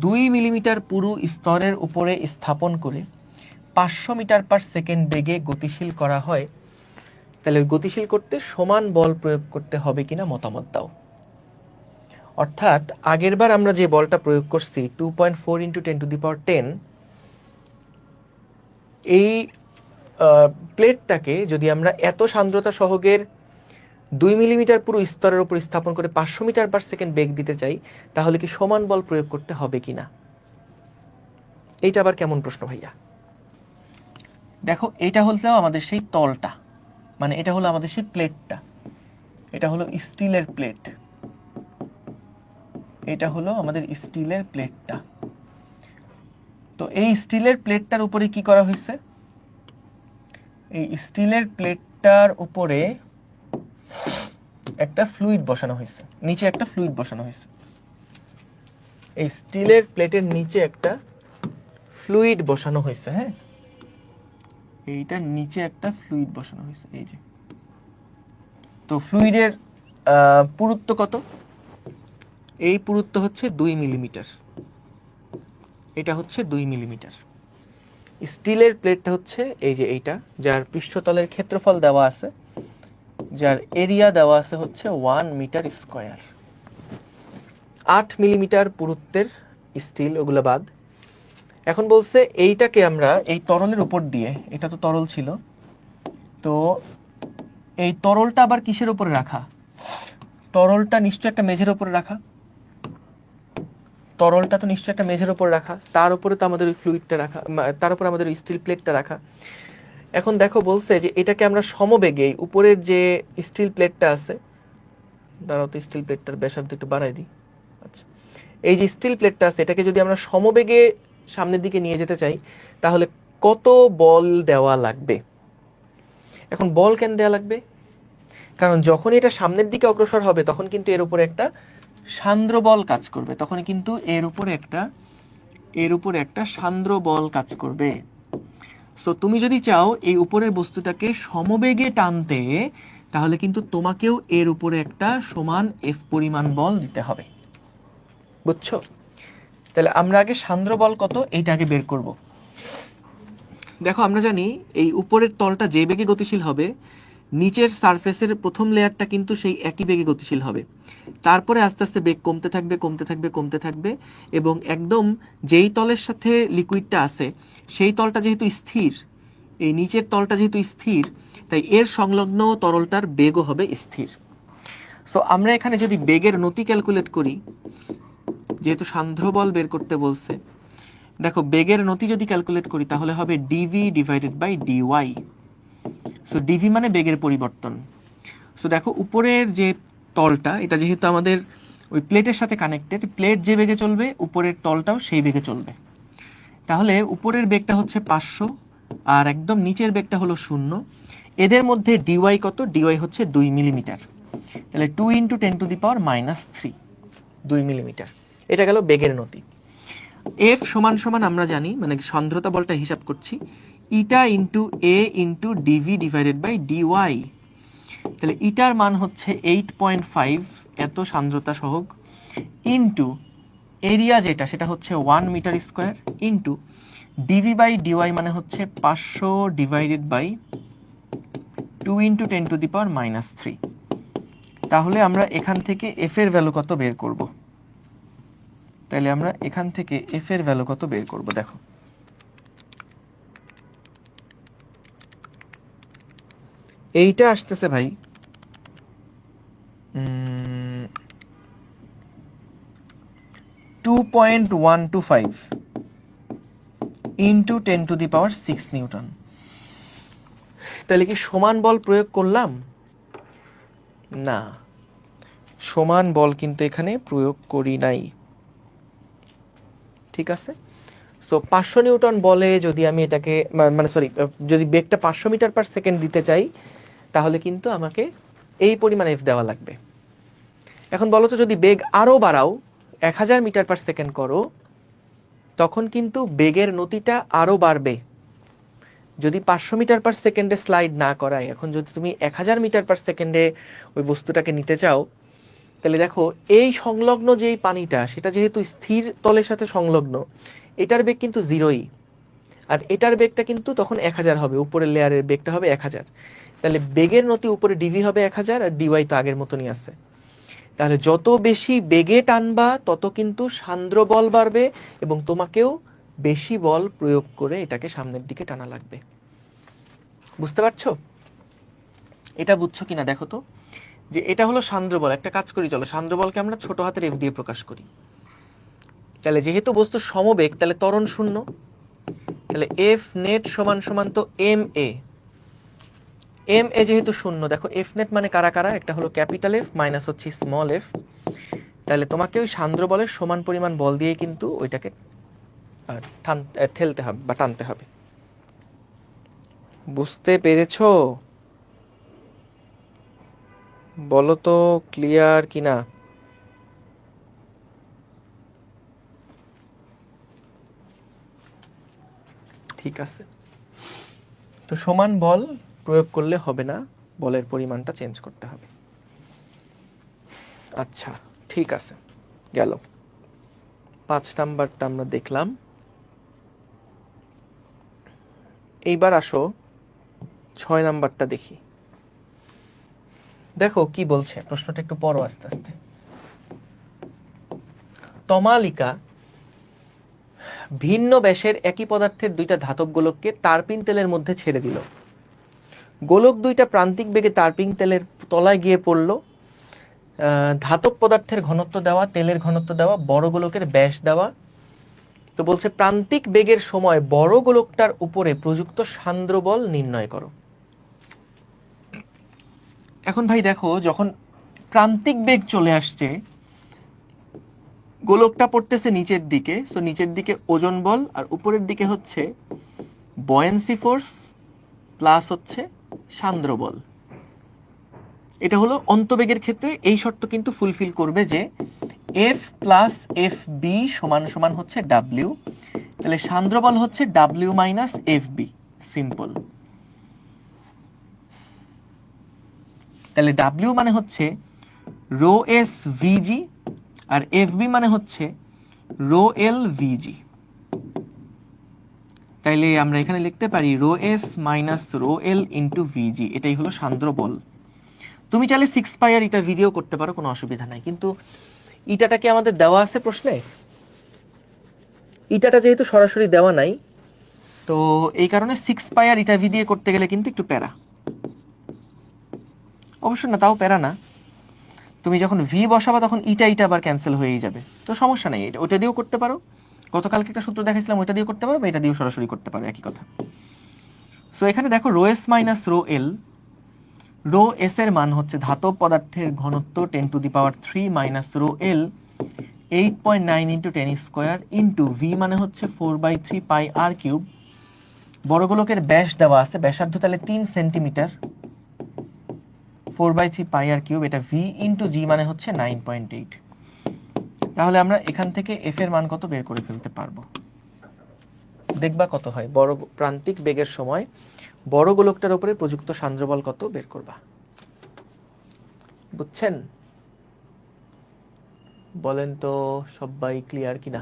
2 মিলিমিটার পুরু স্তরের উপরে স্থাপন করে 500 মিটার পার সেকেন্ড বেগে গতিশীল করা হয়, তাহলে ওই গতিশীল করতে সমান বল প্রয়োগ করতে হবে কিনা মতামত দাও। অর্থাৎ আগেরবার আমরা যে বলটা প্রয়োগ করছি 2.4 ইন্টু 10⁻10, এই প্লেটটাকে যদি আমরা এত সান্দ্রতা সহগের 2 মিলিমিটার পুরো স্তরের উপর স্থাপন করে 500 মিটার পার সেকেন্ড বেগ দিতে চাই, তাহলে কি সমান বল প্রয়োগ করতে হবে কিনা? এইটা আবার কেমন প্রশ্ন ভাইয়া? দেখো এটা হলো আমাদের সেই তলটা, মানে এটা হলো আমাদের সেই প্লেটটা, এটা হলো স্টিলের প্লেট, এটা হলো আমাদের স্টিলের প্লেটটা। তো এই স্টিলের প্লেটটার উপরে কি করা হয়েছে, এই স্টিলের প্লেটটার উপরে একটা ফ্লুইড বসানো হয়েছে, নিচে একটা ফ্লুইড বসানো হয়েছে, এই স্টিলের প্লেটের নিচে একটা ফ্লুইড বসানো হয়েছে। হ্যাঁ, এইটার নিচে একটা ফ্লুইড বসানো হয়েছে, এই যে। তো ফ্লুইডের পুরুত্ব কত? এই পুরুত্ব হচ্ছে 2 মিলিমিটার, এটা হচ্ছে 2 মিলিমিটার। স্টিলের প্লেটটা হচ্ছে এই যে এইটা, যার পৃষ্ঠতলের ক্ষেত্রফল দেওয়া আছে, যার এরিয়া দেওয়া আছে হচ্ছে 1 মিটার স্কয়ার। 8 মিলিমিটার পুরুত্বের স্টিল, ওগুলো বাদ। এখন বলছে এইটাকে আমরা এই তরলের উপর দিয়ে, এটা তো তরল ছিল, তো এই তরলটা আবার কিসের উপরে রাখা? তরলটা নিশ্চয় একটা মেঝের উপরে রাখা, তরলটা তো নিশ্চয় একটা মেঝের উপর রাখা, তার উপরে তো আমাদের ওই ফ্লুইডটা রাখা, তার উপরে আমাদের ওই স্টিল প্লেটটা রাখা। এখন দেখো বলছে যে এটাকে আমরা সমবেগে, উপরের যে স্টিল প্লেটটা আছে, দাঁড়াও তো স্টিল প্লেটটার ব্যাসার্ধ একটু বাড়াই দিই। আচ্ছা, এই যে স্টিল প্লেটটা আছে, এটাকে যদি আমরা সমবেগে সামনের দিকে নিয়ে যেতে চাই, তাহলে কত বল দেওয়া লাগবে? এখন বল কেন দেওয়া লাগবে? কারণ যখন এটা সামনের দিকে অগ্রসর হবে, তখন কিন্তু এর উপরে একটা সান্দ্র বল কাজ করবে, তখন কিন্তু এর উপরে একটা সান্দ্র বল কাজ করবে। সো তুমি যদি চাও এই উপরের বস্তুটাকে সমবেগে টানতে, তাহলে কিন্তু তোমাকেও এর উপরে একটা সমান এফ পরিমাণ বল দিতে হবে, বুঝছো? তাহলে আমরা আগে সান্দ্র বল কত এইটা আগে বের করব। দেখো আমরা জানি এই উপরের তলটা যে বেগে গতিশীল হবে, নিচের সারফেসের প্রথম লেয়ারটা কিন্তু সেই একই বেগে গতিশীল হবে, তারপরে আস্তে আস্তে বেগ কমতে থাকবে এবং একদম যেই তলের সাথে লিকুইডটা আছে সেই তলটা যেহেতু স্থির, এই নিচের তলটা যেহেতু স্থির, তাই এর সংলগ্ন তরলটার বেগও হবে স্থির। সো আমরা এখানে যদি বেগের নতি ক্যালকুলেট করি, যেহেতু সান্দ্র বল বের করতে বলছে, দেখো বেগের নতি যদি ক্যালকুলেট করি তাহলে হবে dv divided by dy. So dv মানে বেগের পরিবর্তন। সো দেখো উপরের যে তলটা, এটা যেহেতু আমাদের ওই প্লেটের সাথে কানেক্টেড, প্লেট যে বেগে চলবে উপরের তলটাও সেই বেগে চলবে। তাহলে উপরের বেগটা হচ্ছে 500 আর একদম নিচের বেগটা হলো 0। এদের মধ্যে ডিওয়াই কত? ডিওয়াই হচ্ছে 2 মিলিমিটার। তাহলে 2 ইন্টু 10⁻³ 2 মিলিমিটার। এটা গেল বেগের নতি। এফ সমান সমান আমরা জানি, মানে সান্দ্রতা বলটা হিসাব করছি, eta into A into dv divided by dy. তাহলে ইটার মান হচ্ছে 8.5 এত সান্দ্রতা সহগ ইন্টু এরিয়া যেটা সেটা হচ্ছে 1 metre square into dv by dy মানে হচ্ছে 500 ডিভাইডেড বাই 2 ইন্টু 10⁻³ তাহলে আমরা এখান থেকে এফ এর ভ্যালু কত বের করব? তাহলে আমরা এখান থেকে এফ এর ভ্যালু কত বের করব? দেখো, এইটা আসতেছে ভাই 2.125 ইন্টু 10⁶ নিউটন। তাহলে কি সমান বল প্রয়োগ করলাম? না, সমান বল কিন্তু এখানে প্রয়োগ করি নাই। ঠিক আছে, সো 500 নিউটন বলে যদি আমি এটাকে যদি বেগটা 500 মিটার পার সেকেন্ড দিতে চাই তাহলে কিন্তু আমাকে এই পরিমাণ এফ দেওয়া লাগবে। এখন বলো তো, যদি বেগ আরো বাড়াও 1000 মিটার পার সেকেন্ড করো তখন কিন্তু বেগের নতিটা আরো বাড়বে। যদি 500 মিটার পার সেকেন্ডে স্লাইড না করায়, এখন যদি তুমি 1000 মিটার পার সেকেন্ডে ওই বস্তুটাকে নিতে চাও তাহলে দেখো এই সংলগ্ন যেই পানিটা সেটা যেহেতু স্থির তলের সাথে সংলগ্ন, এটার বেগ কিন্তু 0ই, আর এটার বেগটা কিন্তু তখন 1000 হবে, উপরের লেয়ারের বেগটা হবে 1000। তাহলে বেগের নতি উপরে ডিভি হবে 1000 আর ডিওয়াই তো আগের মতনই আছে। তাহলে যত বেশি বেগে টানবা তত কিন্তু সান্দ্র বল বাড়বে এবং তোমাকেও বেশি বল প্রয়োগ করে এটাকে সামনের দিকে টানা লাগবে। বুঝতে পারছো? এটা বুঝছো কিনা দেখো তো, যে এটা হলো সান্দ্র বল। একটা কাজ করি, চলো সান্দ্র বলকে আমরা ছোট হাতের এফ দিয়ে প্রকাশ করি। তাহলে যেহেতু বস্তু সমবেগ তাহলে ত্বরণ শূন্য, তাহলে এফ নেট সমান সমান তো এম এ। এম এ যেহেতু শূন্য, দেখো এফ নেট মানে কারা কারা, একটা হলো ক্যাপিটাল এফ মাইনাস হচ্ছে স্মল এফ। তাহলে তোমাকে ওই সান্দ্র বলের সমান পরিমাণ বল দিয়ে কিন্তু ওইটাকে ঠেলতে হবে বা টানতে হবে। বুঝতে পেরেছো? বলো তো ক্লিয়ার কিনা? ঠিক আছে, তো সমান বল প্রয়োগ করলে হবে না, বলের পরিমাণটা চেঞ্জ করতে হবে। আচ্ছা ঠিক আছে, গেল 5 নাম্বারটা আমরা দেখলাম। এইবার আসো 6 নাম্বারটা দেখি। দেখো কি বলছে, প্রশ্নটা একটু পড়ো আস্তে আস্তে। তমালিকা ভিন্ন ব্যাসের একই পদার্থের দুইটা ধাতব গোলককে তারপিন তেলের মধ্যে ছেড়ে দিল। গোলক দুইটা প্রান্তিক বেগে তারপিন তেলের তলায় গিয়ে পড়ল। ধাতব পদার্থের ঘনত্ব দেওয়া, তেলের ঘনত্ব দেওয়া, বড় গোলকের ব্যাস দেওয়া। তো বলছে প্রান্তিক বেগের সময় বড় গোলকটার উপরে প্রযুক্ত সান্দ্র বল নির্ণয় করো। এখন ভাই দেখো, যখন প্রান্তিক বেগ চলে আসছে, গোলকটা পড়তেছে নিচের দিকে, সো নিচের দিকে ওজন বল আর উপরের দিকে হচ্ছে বয়েন্সি ফোর্স প্লাস হচ্ছে সান্দ্র বল। এটা হলো অন্তবেগের ক্ষেত্রে এই শর্ত কিন্তু ফুলফিল করবে যে এফ প্লাস এফ বি সমান সমান হচ্ছে ডাব্লিউ। তাহলে সান্দ্র বল হচ্ছে W minus F B, simple. তাহলে ডাব্লিউ মানে হচ্ছে রো এস ভিজি আর এফ বি মানে হচ্ছে রো এল ভিজি। তাইলে আমরা এখানে লিখতে পারি rho s minus rho l into vg. এটাই হলো সান্দ্র বল। তুমি চাইলে 6 পাই আর এটা ভিডিও করতে পারো, কোনো অসুবিধা নাই, কিন্তু ইটাটা কি আমাদের দেওয়া আছে প্রশ্নে? ইটাটা যেহেতু সরাসরি দেওয়া নাই, তো এই কারণে 6 পাই আর এটা ভিডিও করতে গেলে কিন্তু একটু প্যারা। অবশ্য না, তাও প্যারা না, তুমি যখন ভি বসাবা তখন ইটা আবার ক্যান্সেল হয়েই যাবে, তো সমস্যা নেই, ওইটা দিয়েও করতে পারো। গতকালকে একটা সূত্র দেখাইছিলাম, ওইটা দিয়ে করতে পারো বা এটা দিয়েও সরাসরি করতে পারো, একই কথা। সো এখানে দেখো rho s minus rho l, rho s এর মান হচ্ছে ধাতব পদার্থের ঘনত্ব 10⁻³ minus rho l 8.9 into 10 square into v মানে হচ্ছে 4/3 পাই আর কিউব। বড় গোলকের ব্যাস দেওয়া আছে, ব্যাসার্ধ তাহলে 3 সেন্টিমিটার, 4/3 পাই আর কিউব, এটা ভি ইন্টু জি মানে হচ্ছে 9.8। তাহলে আমরা এখান থেকে এফ এর মান কত বের করে ফেলতে পারবো, দেখবা কত হয়। বড় প্রান্তিক বেগের সময় বড় গোলকটার উপরে প্রযুক্ত সান্দ্র বল কত বের করবা, বুঝছেন? বলেন তো সবাই ক্লিয়ার কিনা?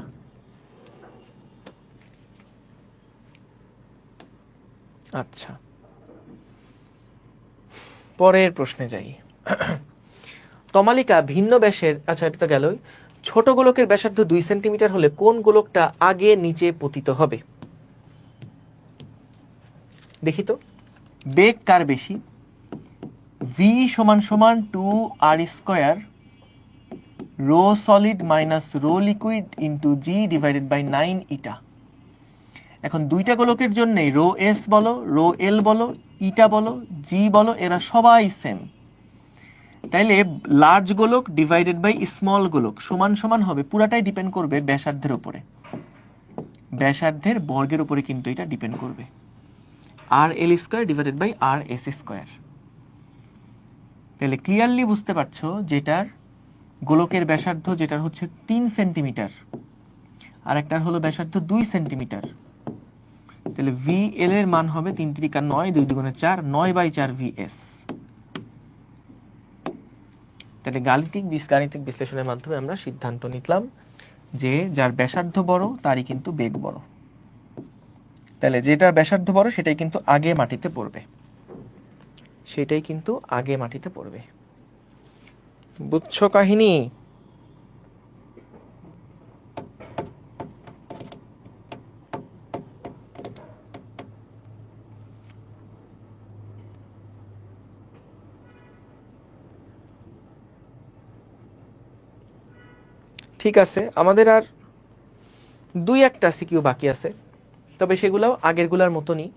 আচ্ছা, পরের প্রশ্নে যাই। তমালিকা ভিন্ন ব্যাসের, আচ্ছা এটা তো গেলই। ছোট গোলকের ব্যাসার্ধ 2 সেন্টিমিটার হলে কোন গোলকটা আগে নিচে পতিত হবে? দেখি তো, বেগ কার বেশি? ভি সমান সমান 2r² rho solid minus rho liquid into g divided by 9 eta. এখন দুইটা গোলকের জন্যই রো এস বলো, রো এল বলো, ইটা বলো, জি বলো, এরা সবাই সেম। তাইলে লার্জ গোলক ডিভাইডেড বাই স্মল গোলক সমান সমান হবে, পুরাটাই ডিপেন্ড করবে ব্যাসার্ধের উপরে, ব্যাসার্ধের বর্গের উপরে কিন্তু এটা ডিপেন্ড করবে। R l square divided by r s square. তাহলে ক্লিয়ারলি বুঝতে পারছো যেটার গোলকের ব্যাসার্ধ যেটার হচ্ছে 3 সেন্টিমিটার আর একটার হলো ব্যাসার্ধ 2 সেন্টিমিটার, তাহলে ভি এল এর মান হবে 3 × 9 2 × 4 9/4 ভিএস। তাহলে গাণিতিক বিশ্লেষণের মাধ্যমে আমরা সিদ্ধান্ত নিলাম যে যার ব্যাসার্ধ বড় তারই কিন্তু বেগ বড়। তাহলে যেটার ব্যাসার্ধ বড় সেটাই কিন্তু আগে মাটিতে পড়বে, সেটাই কিন্তু আগে মাটিতে পড়বে। বুঝছো কাহিনী? ঠিক আছে, আমাদের আর 2-1টা সিকিউ বাকি আছে, তবে সেগুলোও আগেরগুলোর মতনই।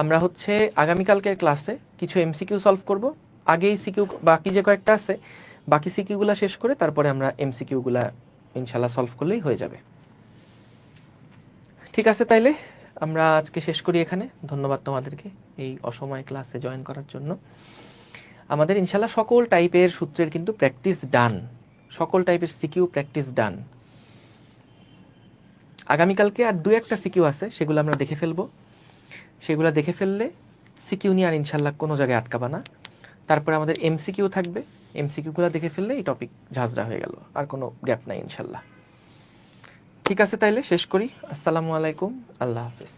আমরা হচ্ছে আগামীকালকের ক্লাসে কিছু এমসিকিউ সলভ করব। আগেই সিকিউ বাকি যে কয়েকটা আছে, বাকি সিকিউগুলো শেষ করে তারপরে আমরা এমসিকিউগুলা ইনশাল্লাহ সলভ করলেই হয়ে যাবে। ঠিক আছে, তাইলে আমরা আজকে শেষ করি এখানে। ধন্যবাদ তোমাদেরকে এই অসময় ক্লাসে জয়েন করার জন্য। আমাদের ইনশাল্লাহ সকল টাইপের সূত্রের কিন্তু প্র্যাকটিস ডান, সকল টাইপের সিকিউ প্র্যাকটিস ডান। আগামীকালকে আর 2-1টা সিকিউ আছে, সেগুলো আমরা দেখে ফেলবো। সেগুলো দেখে ফেললে সিকিউ নিয়ে আর ইনশাল্লাহ কোনো জায়গায় আটকাবা না। তারপরে আমাদের এমসিকিউ থাকবে, এমসিকিউগুলো দেখে ফেললে এই টপিক ঝাঁঝরা হয়ে গেল, আর কোনো গ্যাপ নাই ইনশাল্লাহ। ঠিক আছে, তাইলে শেষ করি। আসসালামু আলাইকুম, আল্লাহ হাফেজ।